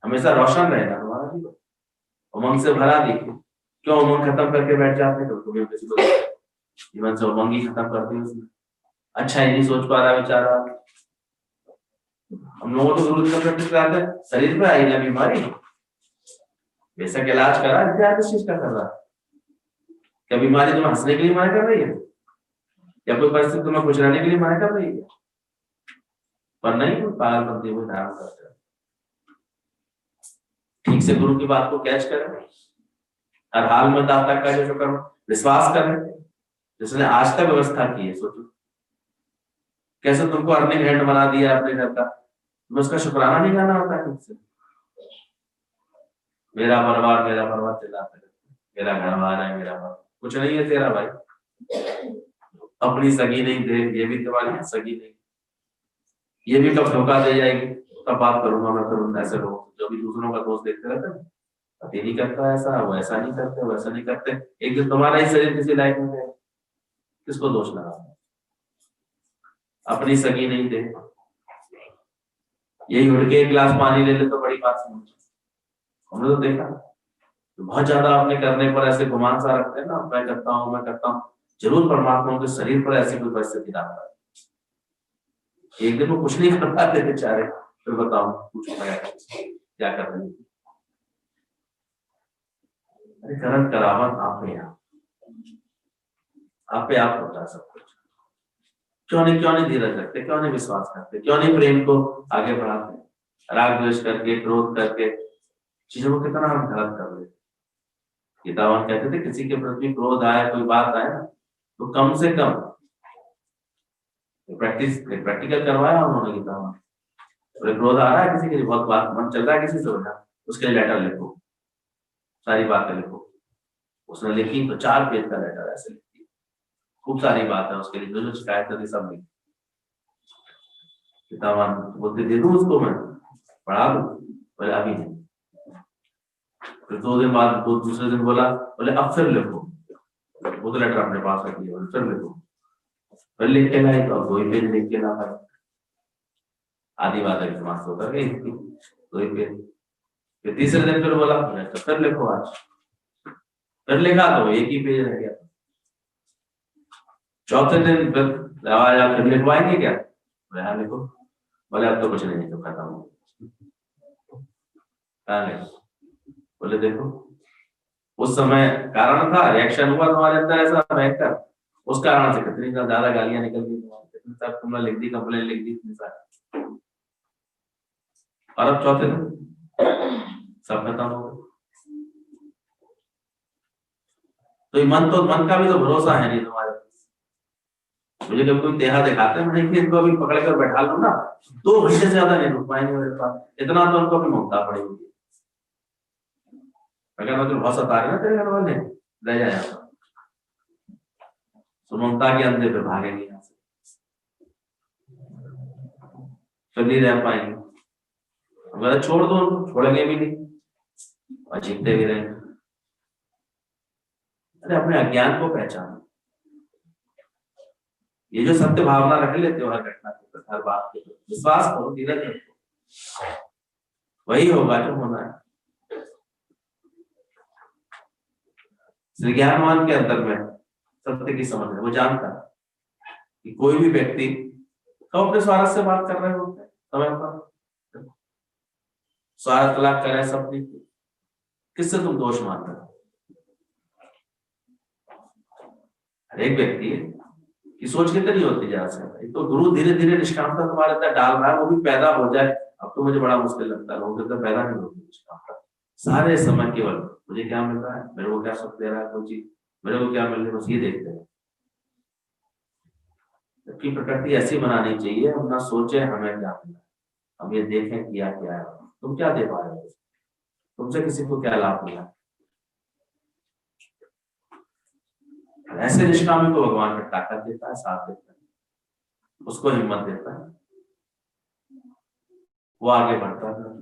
हमेशा रोशन रहेगा हमारा जीवन, उमंग से भरा देखिए, क्यों उमंग खत्म करके बैठ जाते हैं, तो तुम्हें किसी को जीवन से उमंग ही खत्म कर दी उसने, अच्छा ही नहीं सोच पा रहा बेचारा। हम लोगों तो गुरु प्रैक्टिस कराते हैं, शरीर पे आई ना बीमारी, बेशक इलाज करा, क्या किस चीज का कर रहा है? क्या बीमारी तुम्हें हंसने के लिए मना कर रही है, या कोई परिस्थिति तुम्हें खुश रहने के लिए मना कर रही है? पर नहीं, कोई पागलपंती हुए धारण करते हैं। ठीक से गुरु की बात को कैच करें, हर हाल में दाता का जो करो, विश्वास करें, जिसने आज तक व्यवस्था की है। सोचो कैसे तुमको अर्निंग हेड बना दिया अपने घर का, तुम्हें उसका शुक्राना नहीं करना होता है मुझसे? मेरा परिवार चिल्लाता है, मेरा घर बार है, मेरा बार कुछ नहीं है तेरा भाई, अपनी सगी नहीं दे, ये भी तुम्हारी सगी नहीं, ये भी कब धोखा दे जाएगी, तब बात करूंगा मैं फिर ऐसे लोग जो भी दूसरों का दोस्त देखते रहते हैं, पति नहीं करता ऐसा, वो ऐसा नहीं करते, वैसा नहीं करते, एक दिन तुम्हारा ही शरीर किसी लायक में है, किसको दोष लगा? अपनी सगी नहीं दे, यही उड़ के एक गिलास पानी ले ले तो बड़ी बात समझ। हमने तो देखा बहुत ज्यादा अपने करने पर ऐसे गुमान सा रखते हैं ना, मैं करता हूँ, जरूर परमात्मा के शरीर पर ऐसी कोई परिस्थिति डालता है, एक दिन वो कुछ नहीं कर पाते बेचारे, फिर बताओ कुछ क्या कर रहे हैं? करंट करावत आप पे आप होता है सब कुछ। क्यों नहीं धीरज रखते, क्यों नहीं विश्वास करते, क्यों नहीं प्रेम को आगे बढ़ाते? राग द्वेष करके, क्रोध करके चीजों को कितना हम गलत कर रहे। गीतावान कहते थे किसी के प्रति क्रोध आए, कोई बात आए तो कम से कम प्रैक्टिकल करवाया उन्होंने गीतावान, क्रोध आ रहा है किसी के, बहुत बात मन चल रहा है किसी से हो जाए, उसके लिए लेटर लिखो, सारी बातें लिखो। उसने लिखी तो 4 पेज का लेटर ऐसे लिखी, खूब सारी बात है उसके लिए, जो शिकायत थी सब लिखी। गीतावान बोलते दे दूं उसको, मैं पढ़ा दूं, बोले अभी नहीं। फिर 2 दिन बाद दूसरे दिन बोला, बोले अब फिर लिखो, वो तो लेटर अपने पास रख लिया, फिर लिखो, फिर लिख के लाई तो 2 ही पेज लिख के ला पाए, आधी बात है समाज होकर गई 2 ही पेज। फिर तीसरे दिन फिर बोला तो फिर लिखो आज, फिर लिखा तो 1 ही पेज रह गया। चौथे दिन फिर आया, फिर लिखवाएंगे क्या? हाँ लिखो, बोले अब तो कुछ नहीं, तो खत्म हो। बोले देखो उस समय कारण था, रिएक्शन हुआ तुम्हारे अंदर ऐसा भयंकर, उस कारण से कितनी ज्यादा गालियां निकल गई तुम्हारी, कितनी तक तुमने लिख दी, कंप्लेन लिख दी इतनी सारी, और अब चौथे दिन सब खत्म हो गया। तो मन का भी तो भरोसा है नहीं तुम्हारे पास। मुझे जब कोई देहा दिखाते हैं, मैंने इनको अभी पकड़ कर बैठा लूं ना, 2 घंटे से ज्यादा नहीं रुक पाएंगे मेरे पास, इतना तो उनको अपनी ममता पड़ेगी। अगर मैं तो बहुत सता रहे ना तेरे घर वाले, ले जाए तो ममता के अंधे पे भागेंगे यहाँ से, फिर नहीं रह पाएंगे। अगर छोड़ दो उनको, छोड़ेंगे भी नहीं और जीतते भी रहेंगे। अरे अपने अज्ञान को पहचानो, ये जो सत्य भावना रख लेते हो हर घटना के, हर बात के, विश्वास करो, धीरज रखो, वही होगा जो होना है। श्री ज्ञानवान के अंदर में सत्य की समझ है, वो जानता है कि कोई भी व्यक्ति तो अपने स्वार्थ से बात कर रहे होते हैं, समय पर स्वार्थ लाभ कर रहे सब, किससे तुम दोष मान रहे हो? हर एक व्यक्ति की सोच कितनी होती जा सकती है, तो गुरु धीरे धीरे निष्कामता तुम्हारे अंदर डाल रहा है, वो भी पैदा हो जाए। अब तो मुझे बड़ा मुश्किल लगता है, लोगों के अंदर पैदा नहीं होती निष्कामता, सारे समय केवल मुझे क्या मिल रहा है, मेरे को क्या सुख दे रहा है कोई चीज, मेरे को क्या मिल रहा है, बस ये देखते हैं। जबकि प्रकृति ऐसी बनानी चाहिए, हम ना सोचे हमें क्या मिला, हम ये देखें किया क्या है, तुम क्या दे पा रहे हो, तुमसे किसी को क्या लाभ मिला। ऐसे निष्कामी को भगवान में ताकत देता है, साथ देता है, उसको हिम्मत देता है, वो आगे बढ़ता है।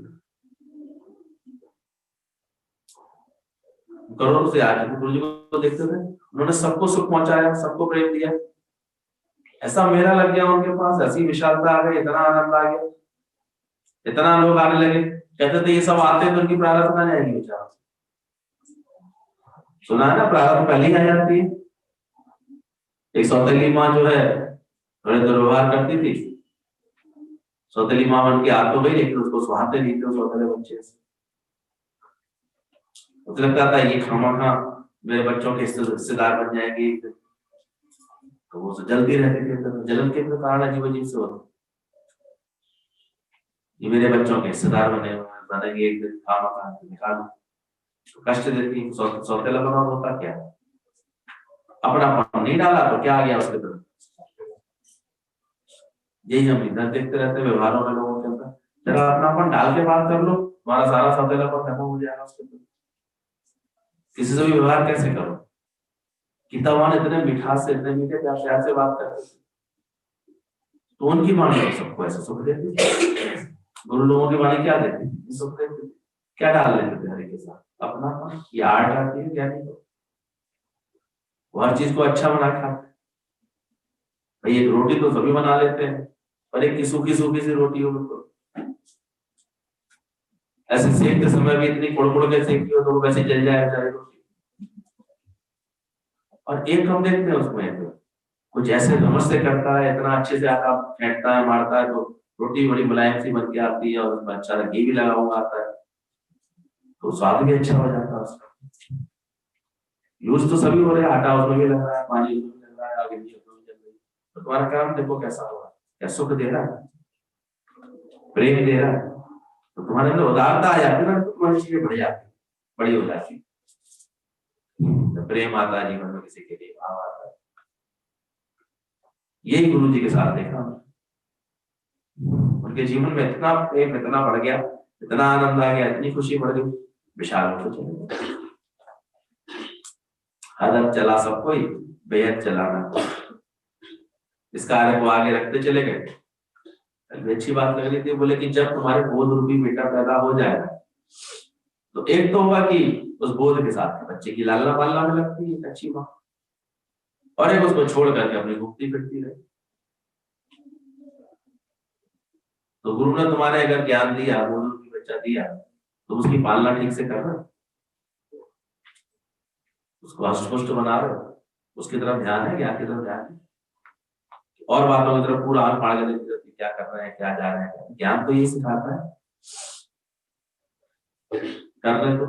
करोड़ों से आज गुरु जी को देखते थे, उन्होंने सबको सुख पहुंचाया, सबको प्रेम दिया, ऐसा मेरा लग गया उनके पास, ऐसी विशालता आ गई, इतना आनंद आ गया, इतना लोग आने लगे, कहते थे ये सब आते तो उनकी प्रार्थना जाएगी बेचारा, सुना है ना, प्रारब्ध पहले ही आ जाती है। एक सौतेली माँ जो है थोड़े दुर्व्यवहार करती थी, सौतेली माँ बन के आ तो गई, लेकिन उसको सुहाते नहीं थे सौतेले बच्चे से। मुझे लगता था ये खामखा मेरे बच्चों के हिस्सेदार बन जाएंगे, तो वो जलती रहती थी। जलन के कारण अजीब अजीब से होता, ये मेरे बच्चों के हिस्सेदार बनेंगे एक दिन, खामखा निकाल तो कष्ट देती। सौतेला बना होता क्या, अपना नहीं डाला तो क्या आ गया उसके तरफ। यही हम इधर देखते रहते व्यवहारों में लोगों के अंदर, जरा अपनापन डाल के बात कर लो, हमारा सारा सौतेलापन खत्म हो जाएगा उसके तरफ। किसी से भी व्यवहार कैसे करो, गीता भगवान इतने मिठास से, इतने मीठे प्यार से बात करते, तो उनकी वाणी सबको ऐसे सुख देती। गुरु लोगों की वाणी क्या देती, सुख देती। क्या डाल लेते थे हरे के साथ, अपना ये आर्ट आती है क्या, नहीं तो हर चीज को अच्छा बना खाते। भाई एक रोटी तो सभी बना लेते हैं, पर एक की सूखी सूखी सी रोटी हो तो ऐसे सेकते समय भी इतनी कुड़कुड़ के सेकती हो तो वैसे जल जाए बेचारी रोटी। और एक हम देखते हैं उसमें तो कुछ ऐसे नमस से करता है, इतना अच्छे से आटा फेंटता है, मारता है, तो रोटी बड़ी मुलायम सी बन के आती है, और उसमें अच्छा घी भी लगा हुआ आता है, तो स्वाद भी अच्छा हो जाता है उसका। यूज तो सभी हो रहे हैं, आटा उसमें भी लग रहा है, पानी उसमें भी लग रहा है, आगे भी उसमें भी चल रही है, तो तुम्हारा काम देखो कैसा होगा, क्या सुख दे रहा है, प्रेम दे रहा है, तो तुम्हारे अंदर उदारता आ जाती है ना, तो तुम्हारी चीजें बढ़ जाती, बड़ी हो जाती। तो प्रेम आता है जीवन में, किसी के लिए भाव आता है। यही गुरु जी के साथ देखा, उनके जीवन में इतना प्रेम इतना बढ़ गया, इतना आनंद आ गया, इतनी खुशी बढ़ गई, विशाल हो चले। हदत चला सब कोई, बेहद चलाना, इस कार्य को आगे रखते चले गए। अच्छी बात लग रही थी, बोले कि जब तुम्हारे बोध रूपी बेटा पैदा हो जाएगा, तो एक तो होगा कि उस बोध के साथ बच्चे की लालना पालना में लगती है अच्छी माँ, और एक उसको छोड़ करके अपनी घूमती फिरती रहे। तो गुरु ने तुम्हारे अगर ज्ञान दिया, बोध रूपी बच्चा दिया, तो उसकी पालना ठीक से कर रहे हो, उसको हष्ट-पुष्ट बना रहे हो, उसकी तरफ ध्यान है, ज्ञान की तरफ ध्यान है, और बातों की तरफ पूरा आंख फाड़ के देखते रहते, क्या कर रहे हैं, क्या जा रहे हैं। ज्ञान तो ये सिखाता है, कर रहे तो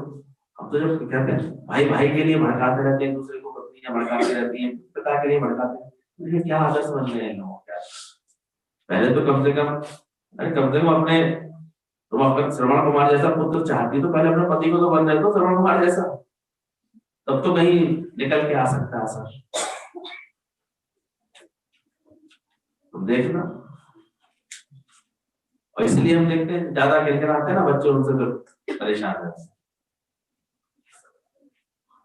हम तो जब कहते हैं भाई भाई के लिए भड़काते रहते हैं, एक दूसरे को पत्नियां भड़काती रहती हैं, पिता के लिए भड़काते हैं, लेकिन क्या आदर्श बन रहे हैं लोग, क्या पहले तो कम से कम, अरे कम से कम अपने, तुम अगर श्रवण कुमार जैसा पुत्र चाहती तो पहले अपने पति को तो बन जाए, तो श्रवण कुमार जैसा, तब तो कहीं निकल के आ सकता है सर। तुम देखना, और इसलिए हम देखते हैं ज्यादा गिरगिराते हैं ना बच्चे, उनसे तो परेशान रहते हैं,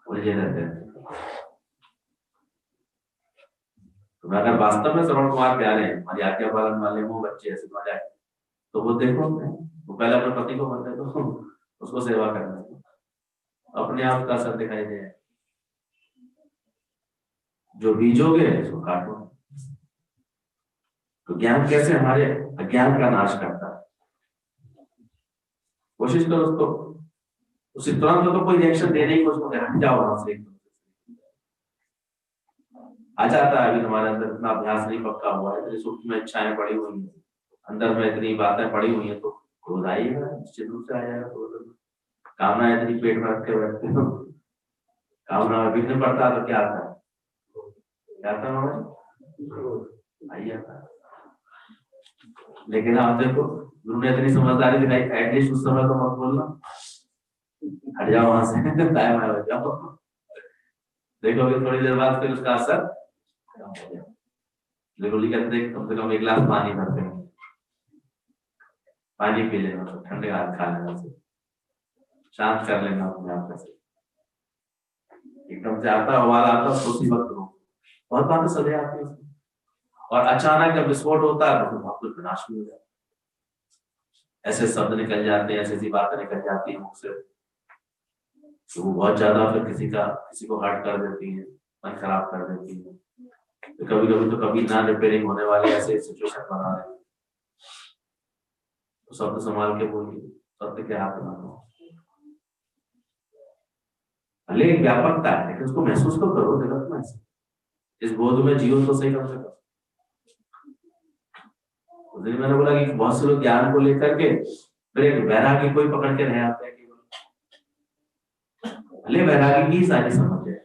उलझे रहते हैं। तो अगर वास्तव में श्रवण कुमार प्यारे हैं, हमारी आज्ञा पालन वाले वो बच्चे ऐसे हो जाए, तो वो देखो वो पहले अपने पति को बनते तो उसको सेवा करना, अपने आप का असर दिखाई दे। जो बीजोगे उसको काटो। तो ज्ञान कैसे हमारे अज्ञान का नाश करता है, कोशिश करो उसको, उसी तुरंत तो कोई रिएक्शन देने की कोशिश मत, हट जाओ वहां से, आ जाता है। अभी तुम्हारे अंदर इतना अभ्यास नहीं पक्का हुआ है, इतनी सूक्ष्म इच्छाएं पड़ी हुई है अंदर में, इतनी बातें पड़ी हुई है, तो क्रोध आएगा, निश्चित रूप से आ जाएगा क्रोध। कामना इतनी पेट में रख के बैठते हो, कामना में विघ्न पड़ता है तो क्या आता है, क्या आता है, आई आता है। लेकिन आप देखो गुरु ने इतनी समझदारी दिखाई, एटलीस्ट उस समय तो मत बोलना, हट जाओ वहां से, टाइम हो जाओ, देखोगे थोड़ी देर बाद फिर उसका असर कम हो जाएगा। गुरु कहते हैं कम से कम एक गिलास पानी भरते हैं, पानी पी लेना, तो ठंडे हाथ खा लेना से शांत कर लेना अपने आप से, एकदम से आता हवा आता सोची मत करो, बहुत बातें सदे आती है, और अचानक जब विस्फोट होता है तो बहुत कुछ विनाश भी हो जाता है, ऐसे शब्द निकल जाते हैं, ऐसी ऐसी बातें निकल जाती है मुख से, तो वो बहुत ज्यादा फिर किसी को हर्ट कर देती है, मन खराब कर देती है। तो कभी कभी तो कभी ना रिपेयरिंग होने वाले ऐसे सिचुएशन बना रहे, तो शब्द संभाल के बोलिए, शब्द के हाथ में, भले एक व्यापकता है लेकिन उसको महसूस तो करो जगत में, इस बोध में जियो तो सही कम से कम। उस दिन मैंने बोला कि बहुत से लोग ज्ञान को लेकर के फिर एक वैरागी कोई पकड़ के रह आते हैं केवल, भले वैरागी की सारी समझ है,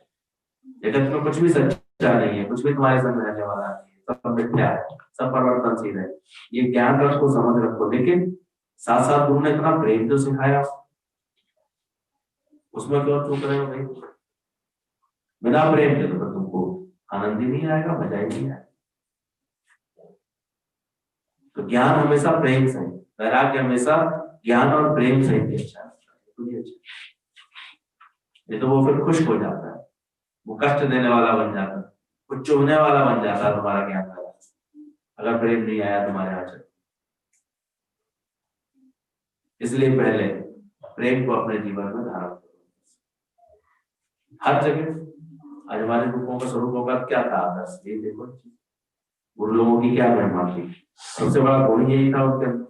जगत में कुछ भी सच्चा नहीं है, कुछ भी तुम्हारे संग रहने वाला नहीं है, सब मिथ्या है, सब परिवर्तनशील है, ये ज्ञान रखो, समझ रखो। लेकिन साथ साथ तुमने इतना प्रेम तो सिखाया, उसमें क्यों चूक रहे हो भाई? बिना प्रेम के तो फिर तुमको आनंद ही नहीं आएगा, मजा ही नहीं आएगा। तो ज्ञान हमेशा प्रेम से, वैराग्य हमेशा ज्ञान और प्रेम से ही अच्छा है। ये तो वो फिर खुश हो जाता है, वो कष्ट देने वाला बन जाता है, वो चुभने वाला बन जाता है तुम्हारा ज्ञान का, अगर प्रेम नहीं आया तुम्हारे आचरण। इसलिए पहले प्रेम को अपने जीवन में धारण करो। हर जगह आज हमारे रूपों का स्वरूपों का क्या था आदर्श, ये देखो गुरु लोगों की क्या महिमा थी, सबसे बड़ा गुण यही था उनके अंदर,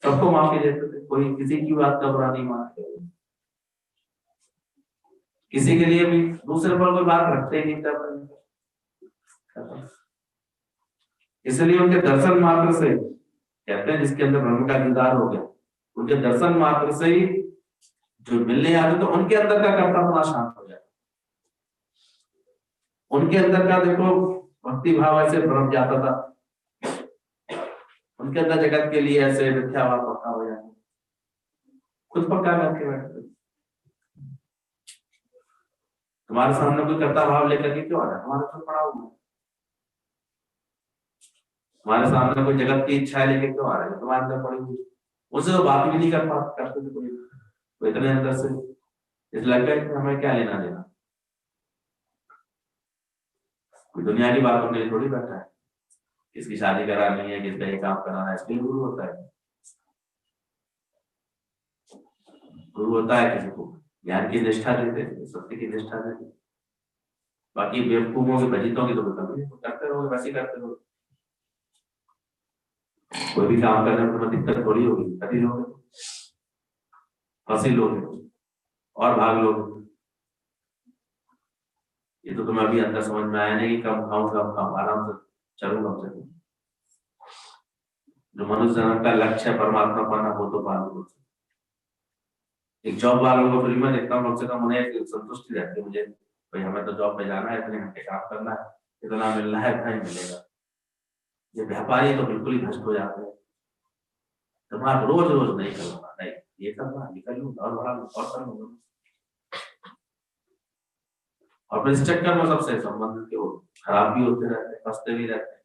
सबको माफी देते थे, कोई किसी की बात का बुरा नहीं मानते, किसी के लिए भी दूसरे पर कोई बात रखते ही नहीं था। इसलिए उनके दर्शन मात्र से, कहते हैं जिसके अंदर ब्रह्म का दीदार हो गया, उनके दर्शन मात्र से ही जो मिलने आते तो उनके अंदर का कर्तापना शांत हो जाता, उनके अंदर का देखो भक्ति भाव ऐसे भ्रम जाता था, उनके अंदर जगत के लिए ऐसे मिथ्याभाव पक्का हो जाता, खुद पक्का करके बैठते। तुम्हारे सामने कोई कर्ता भाव लेकर के क्यों आ रहा है? तुम्हारे तो पड़ा हुआ, तुम्हारे सामने कोई जगत की इच्छा लेके क्यों आ रहा है? तुम्हारे अंदर पड़ी हुई, उससे तो बात भी नहीं कर पाते, करते थे कोई इतने अंदर से, इस लगता है कि हमें क्या लेना देना, कोई दुनिया की बातों के लिए थोड़ी बैठा है, किसकी शादी करानी है, किसका ये काम कराना है, इसके लिए गुरु होता है। गुरु होता है किसी को ज्ञान की निष्ठा देते, सत्य की निष्ठा देते, बाकी बेवकूफों की भजितों की तो कभी करते रहोगे, वैसे ही करते रहोगे, कोई भी काम करने में दिक्कत थोड़ी होगी, कभी लोगे, हंसी लोगे और भाग लोगे। ये तो तुम्हें अभी अंदर समझ में आया नहीं कि कम खाऊं कम खाऊं, आराम से चलूंगा चलूं। जो मनुष्य जन्म का लक्ष्य है परमात्मा पाना, वो तो पालो। एक जॉब वालों को फिल्म में देखता हूँ, कम से कम उन्हें संतुष्टि रहती है, मुझे भाई हमें तो जॉब पे जाना है, इतने घंटे काम करना है, इतना मिलना है, इतना ही मिलेगा। ये व्यापारी तो बिल्कुल ही भ्रष्ट हो जाते हैं, तुम्हारा रोज रोज नहीं करना, नहीं ये करना, निकल लूँ और बढ़ा लूँ और कर लूँ, और फिर इस चक्कर में सबसे संबंध के वो खराब भी होते रहते हैं, फंसते भी रहते हैं।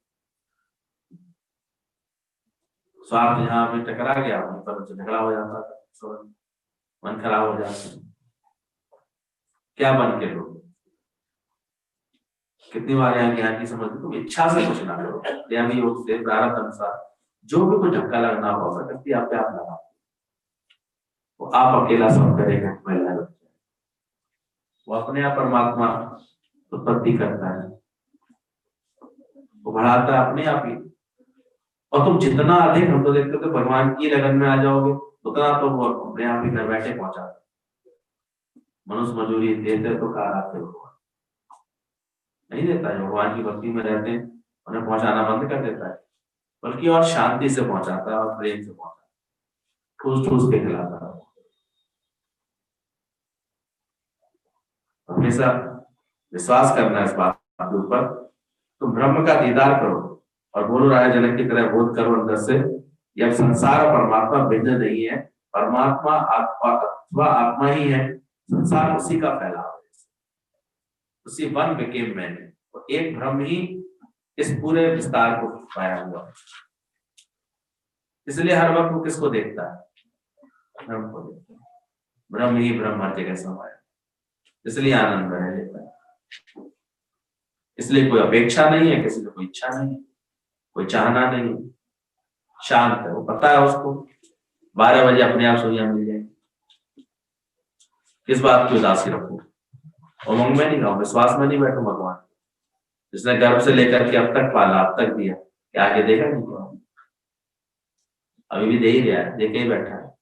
स्वार्थ जहाँ भी टकरा गया वहीं पर झगड़ा हो जाता है, मन खराब हो जाता है। क्या बन के लोग, कितनी बार यहाँ ज्ञान की समझ, तुम इच्छा से कुछ ना करो, ज्ञानी योग से प्रारब्ध अनुसार जो भी कुछ धक्का लगना हो प्रकृति आप पे आप लगा, वो आप अकेला सब करेगा, वो अपने आप परमात्मा उत्पत्ति करता है, वो बढ़ाता है अपने आप ही। और तुम जितना अधिक, हम तो देखते हो भगवान की लगन में आ जाओगे उतना तो वो अपने आप ही घर बैठे पहुंचाता। मनुष्य मजूरी देते तो कहा आते भगवान नहीं देता है, भगवान की भक्ति में रहते हैं उन्हें पहुंचाना बंद कर देता है, बल्कि और शांति से पहुंचाता है और प्रेम से पहुंचाता है, ठूस ठूस के खिलाता है। हमेशा विश्वास करना इस बात के ऊपर, तुम ब्रह्म का दीदार करो और बोलो राजा जनक की तरह बोध करो अंदर से, यह संसार और परमात्मा भिन्न नहीं है, परमात्मा अथवा आत्मा ही है, संसार उसी का फैलाव है, उसी वन बिकेम मैंने, तो एक ब्रह्म ही इस पूरे विस्तार को पाया हुआ है। इसलिए हर वक्त वो किसको देखता है? ब्रह्म को देखता है, ब्रह्म ही ब्रह्म हर जगह समाया, इसलिए आनंद रह लेता है। इसलिए कोई अपेक्षा नहीं है, किसी को कोई इच्छा नहीं, कोई चाहना नहीं, शांत है, वो पता है उसको 12 बजे अपने आप सोया मिल जाएगी, किस बात की उदासी रखूं, उमंग में नहीं रहूं, विश्वास में नहीं बैठू, भगवान जिसने गर्भ से लेकर के अब तक पाला, अब तक दिया, क्या आगे देगा नहीं? अभी भी दे ही रहा है, देखे ही बैठा है,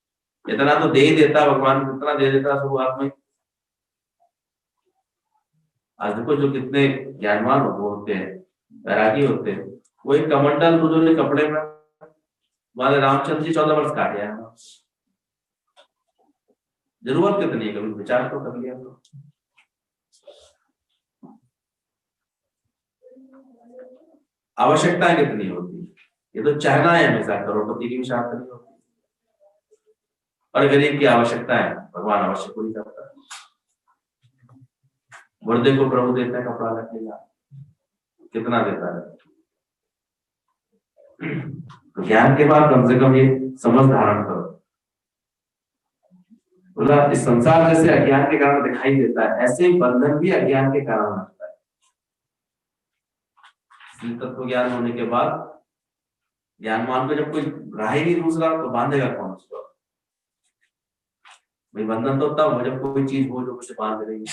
इतना तो दे ही देता भगवान, इतना दे देता शुरुआत में, आज देखो जो कितने ज्ञानवान वो होते हैं, वैरागी होते हैं, वो एक कमंडल दूसरे कपड़े में वाले रामचंद्र जी 14 वर्ष काटे हैं। जरूरत कितनी है, कभी विचार तो कर लिया तो। आवश्यकता कितनी होती है, ये तो चाहना है हमेशा, करोड़पति की भी शांत नहीं होती। और गरीब की आवश्यकता है, भगवान अवश्य पूरी करता है। मुर्दे को प्रभु देता है कपड़ा रखेगा, कितना देता है। तो ज्ञान के बाद कम से कम ये समझ धारण करो। बोला इस संसार जैसे अज्ञान के कारण दिखाई देता है, ऐसे ही बंधन भी अज्ञान के कारण लगता है। तत्व ज्ञान होने के बाद ज्ञानवान को जब कोई राह ही नहीं दूसरा, तो बांधेगा कौन उसको? भाई बंधन तो तब हो जब कोई चीज हो जो मुझे बांध रही है,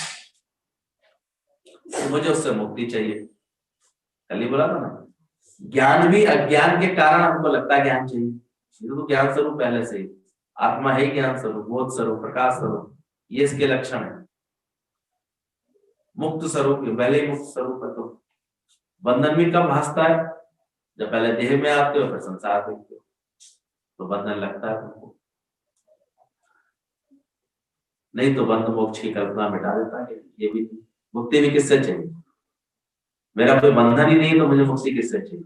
तो मुझे उससे मुक्ति चाहिए। कल ही बोला था ना, ज्ञान भी अज्ञान के कारण हमको लगता है ज्ञान चाहिए। तो ज्ञान स्वरूप पहले से ही, आत्मा है ज्ञान स्वरूप, बोध स्वरूप, प्रकाश स्वरूप, ये इसके लक्षण है। मुक्त स्वरूप पहले ही मुक्त स्वरूप है। तो बंधन भी कब भासता है? जब पहले देह में आते हो फिर संसार देखते हो, तो बंधन लगता है तुमको। नहीं तो बंध मोक्ष की कल्पना मिटा देता है। ये भी मुक्ति भी किससे चाहिए? मेरा कोई बंधन ही नहीं तो मुझे मुक्ति किससे चाहिए?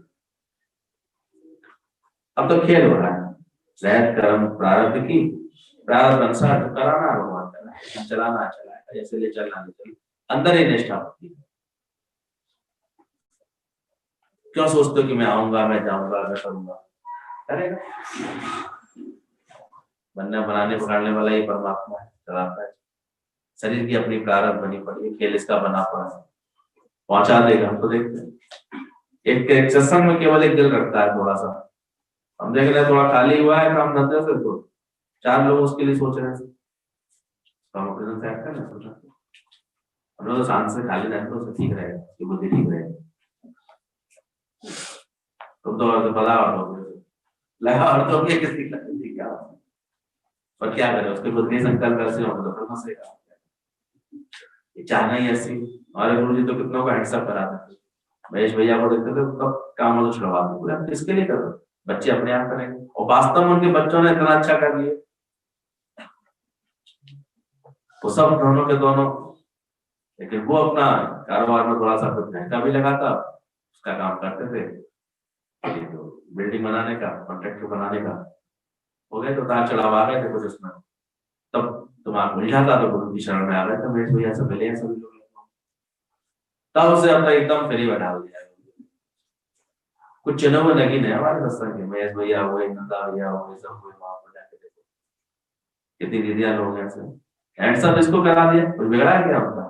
अब तो खेल हो रहा है, रहत कर्म प्रारब्ध की, प्रारब्ध अनुसार जो कराना भगवान करना, चलाना चलाएगा, जैसे ले चलना ले चल, अंदर ही निष्ठा होती है। क्यों सोचते हो कि मैं आऊंगा, मैं जाऊंगा, मैं करूंगा? करेगा। बनने बनाने पकड़ने वाला ये परमात्मा है, चलाता है। शरीर की अपनी प्रारब्ध बनी पड़ी है, खेल इसका बना पड़ा है, पहुंचा देगा। हम तो देखते हैं एक सत्संग में केवल एक दिल रखता है थोड़ा सा, हम देख रहे हैं थोड़ा खाली हुआ है काम धंधे से, तो 4 लोग उसके लिए सोच रहे हैं, हम तो शांत से खाली रहते तो ठीक रहेगा, कि बुद्धि ठीक रहेगी। तुम तो बड़ा लगा और तो किसी का क्या, और क्या करे, उसके खुद के संकल्प ऐसे होंगे तो फिर फंसेगा। चाहना ही ऐसी। हमारे गुरु जी तो कितनों का हेडसअप करा देते, महेश भैया को देखते थे तब काम तो छुड़वा देते, किसके लिए करो, बच्चे अपने आप करेंगे। और वास्तव में उनके बच्चों ने इतना अच्छा कर लिया, वो सब दोनों के दोनों। लेकिन वो अपना कारोबार में थोड़ा सा कुछ महंगा भी लगाता, उसका काम करते थे, तो बिल्डिंग बनाने का, कॉन्ट्रैक्टर बनाने का हो गए, तो उतार चढ़ाव आ गए थे कुछ उसमें। तब दिमाग उलझाता तो गुरु की शरण में आ गए, तो महेश भैया सब मिले सभी लोग, तब उसे अपना एकदम फ्री बैठा दिया। कुछ चुने हुए लगी नहीं हमारे सत्संग के, महेश भैया हुए, नंदा भैया हुए, सब हुए, वहां पर जाके देखो कितनी दीदियां लोग ऐसे हैंडसम इसको करा दिया, कुछ बिगड़ा है क्या होता,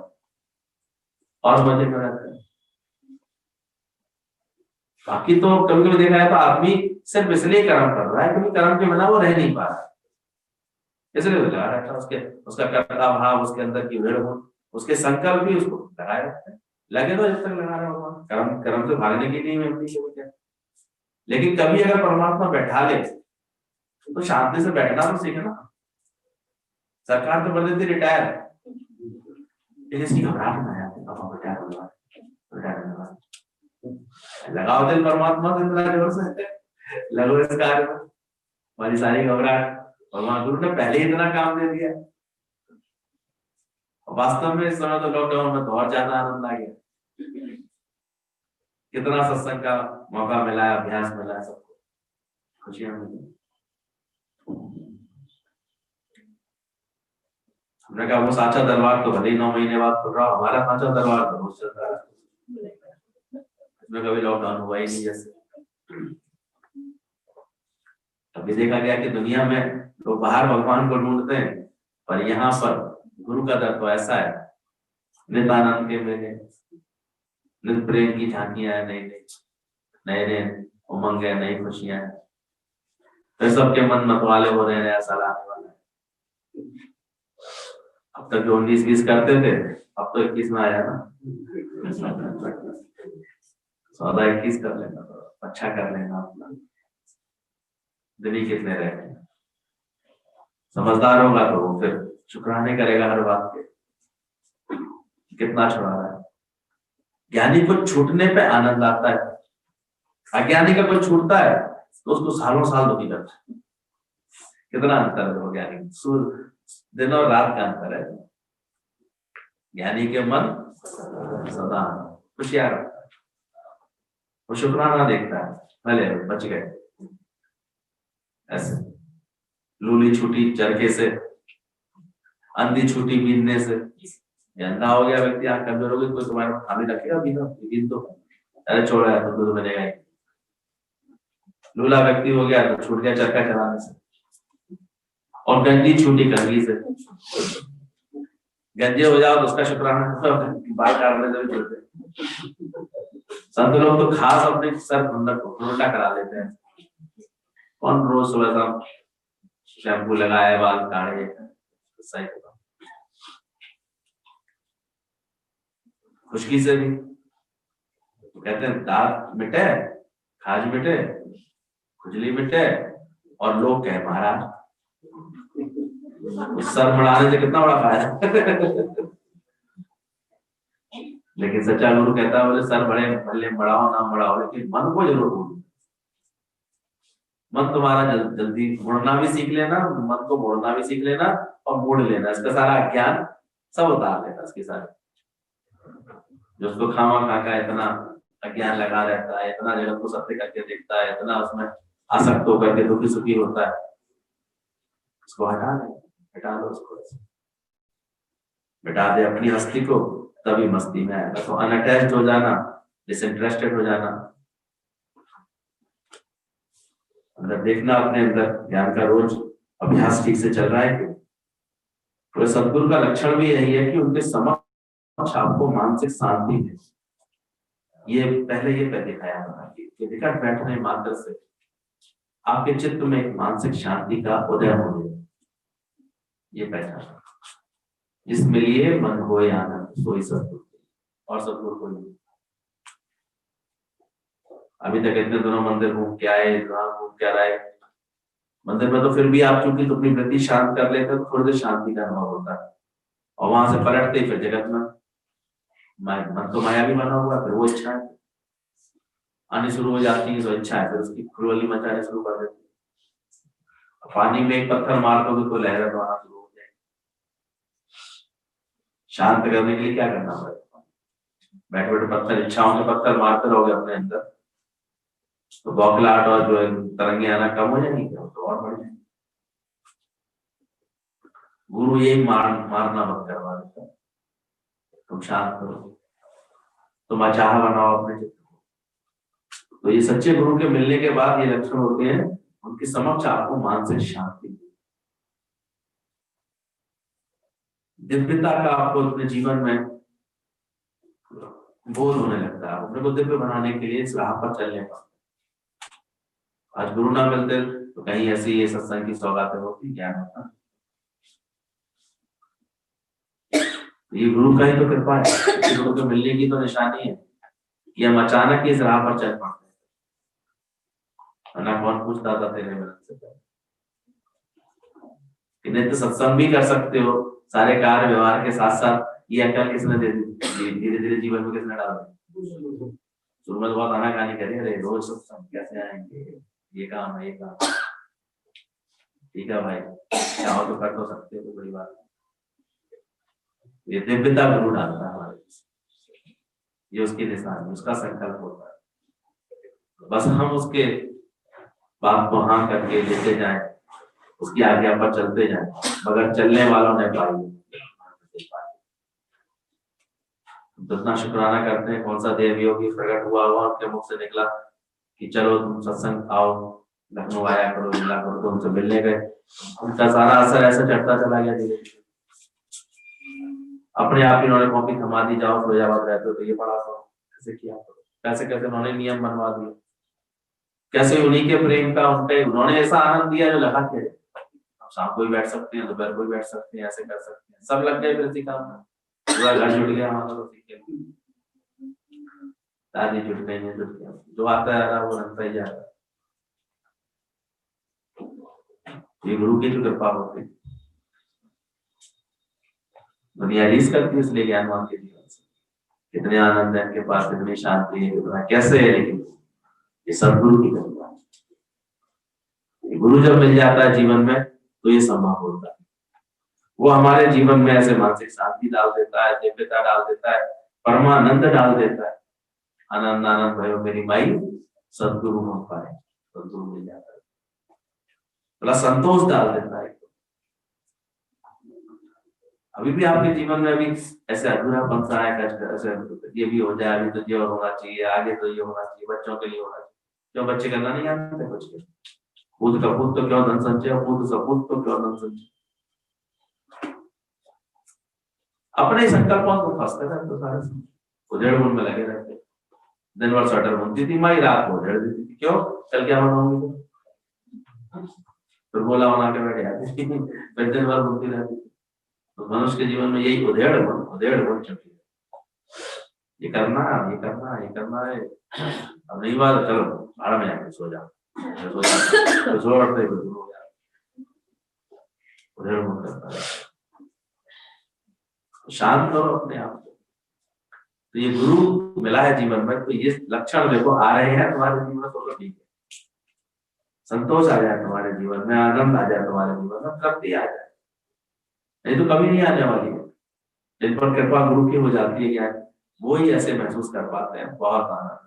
और मजे में रहते हैं। बाकी तो कभी कभी देखा है तो आदमी सिर्फ इसलिए कर्म कर रहा है क्योंकि कर्म के बिना वो रह नहीं पा रहा है, इसलिए लगा रहता है। उसके उसका कर्ता भाव, उसके अंदर की विड़, उसके संकल्प भी उसको लगाए रखते हैं। लगे तो जब तक लगा रहे हो, कर्म कर्म से भागने की नहीं है। लेकिन कभी अगर परमात्मा बैठा ले तो शांति से बैठना तो सीखे ना। सरकार तो कर देती रिटायर, इसकी घबराहट में आती, अब रिटायर होगा, लगाओ दिल परमात्मा से इतना जोर से, लगो इस कार्य में, हमारी सारी घबराहट भगवान गुरु ने पहले ही इतना काम दे दिया। वास्तव में इस समय तो लॉकडाउन में तो और ज्यादा आनंद आ गया, कितना सत्संग का मौका मिला है, अभ्यास मिला है, सबको खुशियां मिली। हमने कहा वो साचा दरबार तो भले ही 9 महीने बाद खुल रहा, हमारा साचा दरबार तो रोज चल रहा है, इसमें कभी लॉकडाउन हुआ ही नहीं। जैसे अभी देखा गया कि दुनिया में लोग बाहर भगवान को ढूंढते हैं, पर यहाँ पर गुरु का दर तो ऐसा है, नित्यानंद के मेले, नित प्रेम की झांकियां है, नए नए उमंग है, नई खुशियां है, तो सबके मन मतवाले हो रहे हैं, ऐसा लाने वाला है। अब तक जो 19-20 करते थे, अब तो 21 में आया ना, 14-21 कर लेना, तो अच्छा कर लेना अपना, दिन ही कितने रह गए। समझदार होगा तो फिर शुक्राने करेगा हर बात के, कितना छुड़ा रहा है। ज्ञानी को छूटने पे आनंद आता है, अज्ञानी का कोई छूटता है तो उसको सालों साल दुखी करता है। कितना अंतर है ज्ञानी, दिन और रात का अंतर है। ज्ञानी के मन सदा खुशियां रखता है, वो शुक्राना देखता है, भले बच गए। ऐसे लूली छूटी चरखे से, अंधी छूटी बीनने से। अंधा हो गया व्यक्ति, आंख कमजोर हो गई, कोई तुम्हारे खाली रखेगा बीन तो अरे छोड़ा है तो दूध बनेगा ही। लूला व्यक्ति हो गया तो छूट गया चरखा चलाने से। और गंजी छूटी कंघी से, गंजे हो जाओ तो उसका शुक्राना बाल काटने से भी छूटते। संत लोग तो खास अपने सर उल्टा करा लेते हैं। कौन रोज सुबह शाम शैम्पू लगाए बाल काटे, सही खुशकी से भी तो कहते हैं दांत मिटे, खाज मिटे, खुजली मिटे, और लोग कहे महाराज सर बढ़ाने से कितना बड़ा फायदा। लेकिन सच्चा गुरु कहता है बोले सर बड़े भले बढ़ाओ ना बढ़ाओ, लेकिन मन को जरूर बोलो। मन तुम्हारा जल्दी मुड़ना भी सीख लेना, मन को मोड़ना भी सीख लेना और मोड़ लेना, इसका सारा अज्ञान सब उतार लेना। इसके सारे जो उसको खामा खा का इतना अज्ञान लगा रहता है, इतना जगत को सत्य करके देखता है, इतना उसमें आसक्त होकर के दुखी सुखी होता है, उसको हटा दो उसको, मिटा दे अपनी हस्ती को, तभी मस्ती में आएगा। तो अनअटैच्ड हो जाना, डिसइंटरेस्टेड हो जाना, अंदर देखना, अपने अंदर ज्ञान का रोज अभ्यास ठीक से चल रहा है क्यों। तो सदगुरु का लक्षण भी यही है कि उनके समक्ष आपको मानसिक शांति है। ये पहले दिखाया कि निकट बैठने मात्र से आपके चित्त में एक मानसिक शांति का उदय हो गया। ये पहचान, जिसमें लिए मन होए आनंद सोई सदगुरु, और सदगुरु को नहीं। अभी तक इतने दोनों मंदिर घूम के आए, घूम के आए, मंदिर में तो फिर भी आप चूंकि अपनी वृत्ति शांत कर लेते हैं तो थोड़ी देर शांति का अनुभव होता है, और वहां से पलटते ही फिर जगत में मन तो माया भी बना हुआ, फिर वो इच्छा है आनी शुरू हो जाती है, तो इच्छा है फिर उसकी खुरवली मचाने शुरू कर देती है। पानी में एक पत्थर मार दोगे तो लहरें तो आना शुरू हो जाएगी। शांत करने के लिए क्या करना पड़ेगा, बैठे बैठे पत्थर, इच्छाओं के पत्थर मारते रहोगे अपने अंदर, तो बौखलाहट और जो तरंगे आना कम हो जाएंगी, तो और बढ़ जाएंगे। गुरु यही मारना मत करवा देता, तुम शांत करो, तुम अचाह बनाओ अपने चित्त को। तो ये सच्चे गुरु के मिलने के बाद ये लक्षण होते हैं, उनके समक्ष आपको मानसिक शांति, दिव्यता का आपको अपने जीवन में बोध होने लगता है। अपने को दिव्य बनाने के लिए इस राह पर चलने का। आज गुरु ना मिलते तो कहीं ऐसी ये सत्संग की सौगातें होती, ज्ञान होता। ये गुरु का ही तो कृपा है, गुरु के मिलने की तो निशानी है कि हम अचानक इस राह पर चल पाते हैं। ना कौन पूछता था तेरे मिलन से पहले, इन्हें तो सत्संग भी कर सकते हो, सारे कार्य व्यवहार के साथ साथ ये अकल किसने दे दी, धीरे धीरे जीवन में किसने डाल दी। शुरू में बहुत आनाकानी करी, अरे रोज सत्संग कैसे आएंगे, ये काम है, ये काम। ठीक है भाई, चाहो तो कर तो सकते हो, बड़ी बात। ये दिव्यता गुरु डालता है हमारे, ये उसकी निशानी, उसका संकल्प होता है। बस हम उसके बात को हाँ करके लेते जाएं, उसकी आज्ञा पर चलते जाएं, मगर चलने वालों ने पाई। जितना शुक्राना करते हैं, कौन सा देव योगी प्रकट हुआ उनके मुख से निकला कि चलो तुम सत्संग आओ, लखनऊ आया करो, मिला करो, तो उनसे मिलने गए। उनका सारा असर ऐसा चढ़ता चला गया धीरे धीरे। अपने आप इन्होंने कॉपी थमा दी, जाओ फिरोजाबाद रहते हो तो ये पढ़ा करो, ऐसे किया करो, कैसे कैसे उन्होंने नियम बनवा दिए, कैसे उन्हीं के प्रेम का उन्होंने ऐसा आनंद दिया जो लगा के शाम को भी बैठ सकते हैं, दोपहर को भी बैठ सकते हैं, ऐसे कर सकते हैं। सब लग गए फिर इसी काम में, पूरा घर जुट गया हमारा, तो सीखे दादी जुट गई है, जुट गया, जो आता है वो रखता ही जा रहा है। ये गुरु की जो कृपा होती है, दुनिया रीस करती है इसलिए ज्ञानवान के जीवन से। कितने आनंद है इनके पास, कितनी शांति है, कितना कैसे है, लेकिन ये सदगुरु की कृपा है। गुरु जब मिल जाता है जीवन में तो ये संभव होता है। वो हमारे जीवन में ऐसे मानसिक शांति डाल देता है, दिव्यता डाल देता है, परमानंद डाल देता है। आनंद आनंद भयो मेरी माई सदगुरु हो पाए, सदगुरु मिल जाता है, बड़ा संतोष डाल देता है। अभी भी आपके जीवन में अभी ऐसे अधूरापन सा है, कष्ट ऐसे ये भी हो जाए, अभी तो ये होना चाहिए, आगे तो ये होना चाहिए, बच्चों के लिए होना चाहिए। क्यों बच्चे करना नहीं जानते कुछ के? खुद का खुद तो क्यों धन संचय, खुद सपूत तो क्यों धन संचय। अपने संकल्पों को फंसते रहते तो सारे उधेड़ बुन में लगे रहते। दिन भर स्वेटर बुनती थी माई, रात को उधेड़ देती थी। क्यों? कल क्या बनाऊंगी? फिर बोला बना के बैठ जाती थी, फिर दिन भर बुनती रहती थी। तो मनुष्य के जीवन में यही उधेड़ बुन चुकी है। ये करना है, ये करना है, ये करना है। अब नहीं बात, चलो भाड़ में जाके सो जाओ, उधेड़ बुन करता है। शांत करो अपने आप को। तो ये गुरु मिला है जीवन में, तो ये लक्षण देखो आ रहे हैं तुम्हारे जीवन में, तो ठीक है। संतोष आ जाए तुम्हारे जीवन में, आनंद आ जाए तुम्हारे जीवन में, तृप्ति आ जाए, नहीं तो कभी नहीं आने वाली है। जिन पर कृपा गुरु की हो जाती है, क्या वो ही ऐसे महसूस कर पाते हैं बहुत आनंद।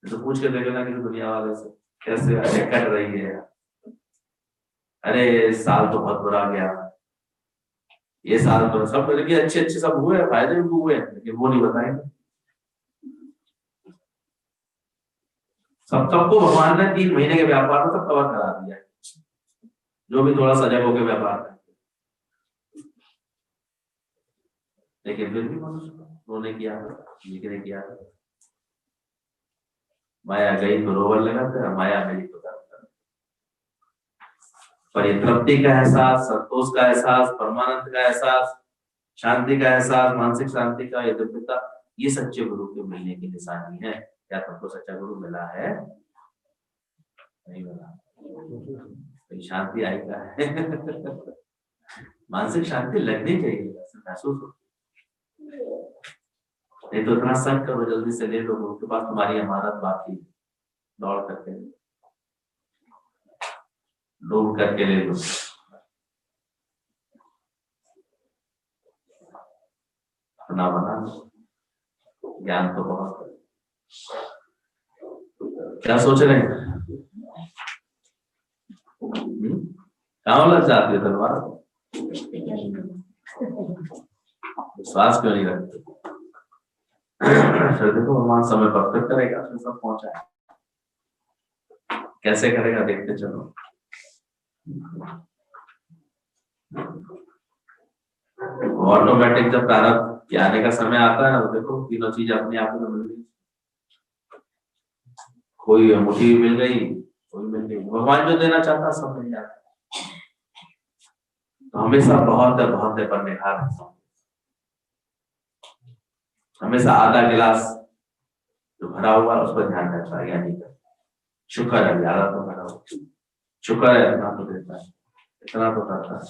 तो पूछ के देखो ना कि दुनिया वाले से कैसे अरे कट रही है, अरे साल तो बहुत बुरा गया, ये साल तो सब लगे अच्छे अच्छे सब हुए, फायदे भी हुए, लेकिन वो नहीं बताएंगे। सबको भगवान ने 3 महीने के व्यापार में सब कवर करा दिया है, जो भी थोड़ा सजग होकर व्यापार करते, लेकिन फिर भी मनुष्य उन्होंने किया, लेकिन किया माया गई तो रोवर लगा, माया मिली तो कर। पर ये तृप्ति का एहसास, संतोष का एहसास, परमानंद का एहसास, शांति का एहसास, मानसिक शांति का, ये दिव्यता, ये सच्चे गुरु के मिलने की निशानी है। क्या तुमको सच्चा गुरु मिला है? नहीं मिला, तो शांति आई का है। मानसिक शांति लगनी चाहिए, महसूस हो, नहीं तो इतना संग करो, जल्दी से ले लो, उनके पास तुम्हारी अमानत बाकी, दौड़ करके डूब करके ले लो। अपना बना लो, ज्ञान तो बहुत है। क्या सोच रहे हैं? कहाँ लग जाती है तलवार? विश्वास क्यों नहीं रखते? फिर देखो भगवान समय पर फिर करेगा, फिर सब पहुंचा है। कैसे करेगा देखते चलो। ऑटोमेटिक जब प्रारब्ध के आने का समय आता है ना, तो देखो तीनों चीज अपने आप में मिल गई। कोई मुट्ठी मिल गई, कोई मिल गई, भगवान जो देना चाहता सब मिल जाता है। तो हमेशा बहुत है पर निखार, हमेशा आधा गिलास जो भरा हुआ है उस पर ध्यान रखना, यानी शुक्र है ज्यादा तो भरा हुआ, शुक्र है इतना तो देता है, इतना तो करता है।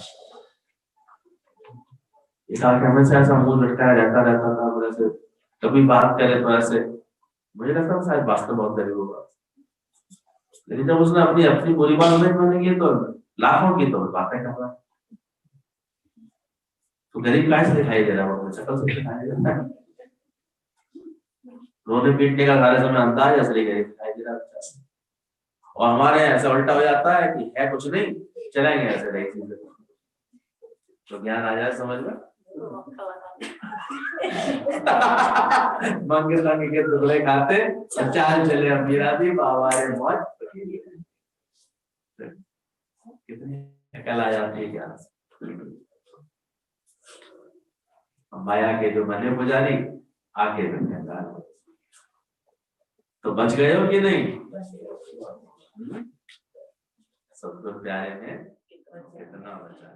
इस हमेशा ऐसा मुंह लटकाया रहता था, वैसे कभी बात करे तो ऐसे मुझे लगता था शायद वास्तव बहुत गरीब होगा, लेकिन जब उसने अपनी अपनी बुरी बात नहीं मानेगी तो लाखों की तो बातें कर रहा है। तो गरीब कैसे दिखाई दे रहा है? वो शक्ल से दिखाई दे रहा है, रोने पीटने का सारे समय अंदाज असली गरीब दिखाई दे रहा है। और हमारे ऐसा उल्टा हो जाता है कि है कुछ नहीं, चलेंगे ऐसे रही चीजें, तो ज्ञान आ जाए समझ में। मंगे संगे के टुकड़े खाते चाल चले अमीरा दी बाबा रे मौज, कितनी अकल आ जाती है ज्ञान से। माया के जो बने पुजारी आके बने, तो बच गए हो कि नहीं? सब तो प्यारे हैं, कितना बचा।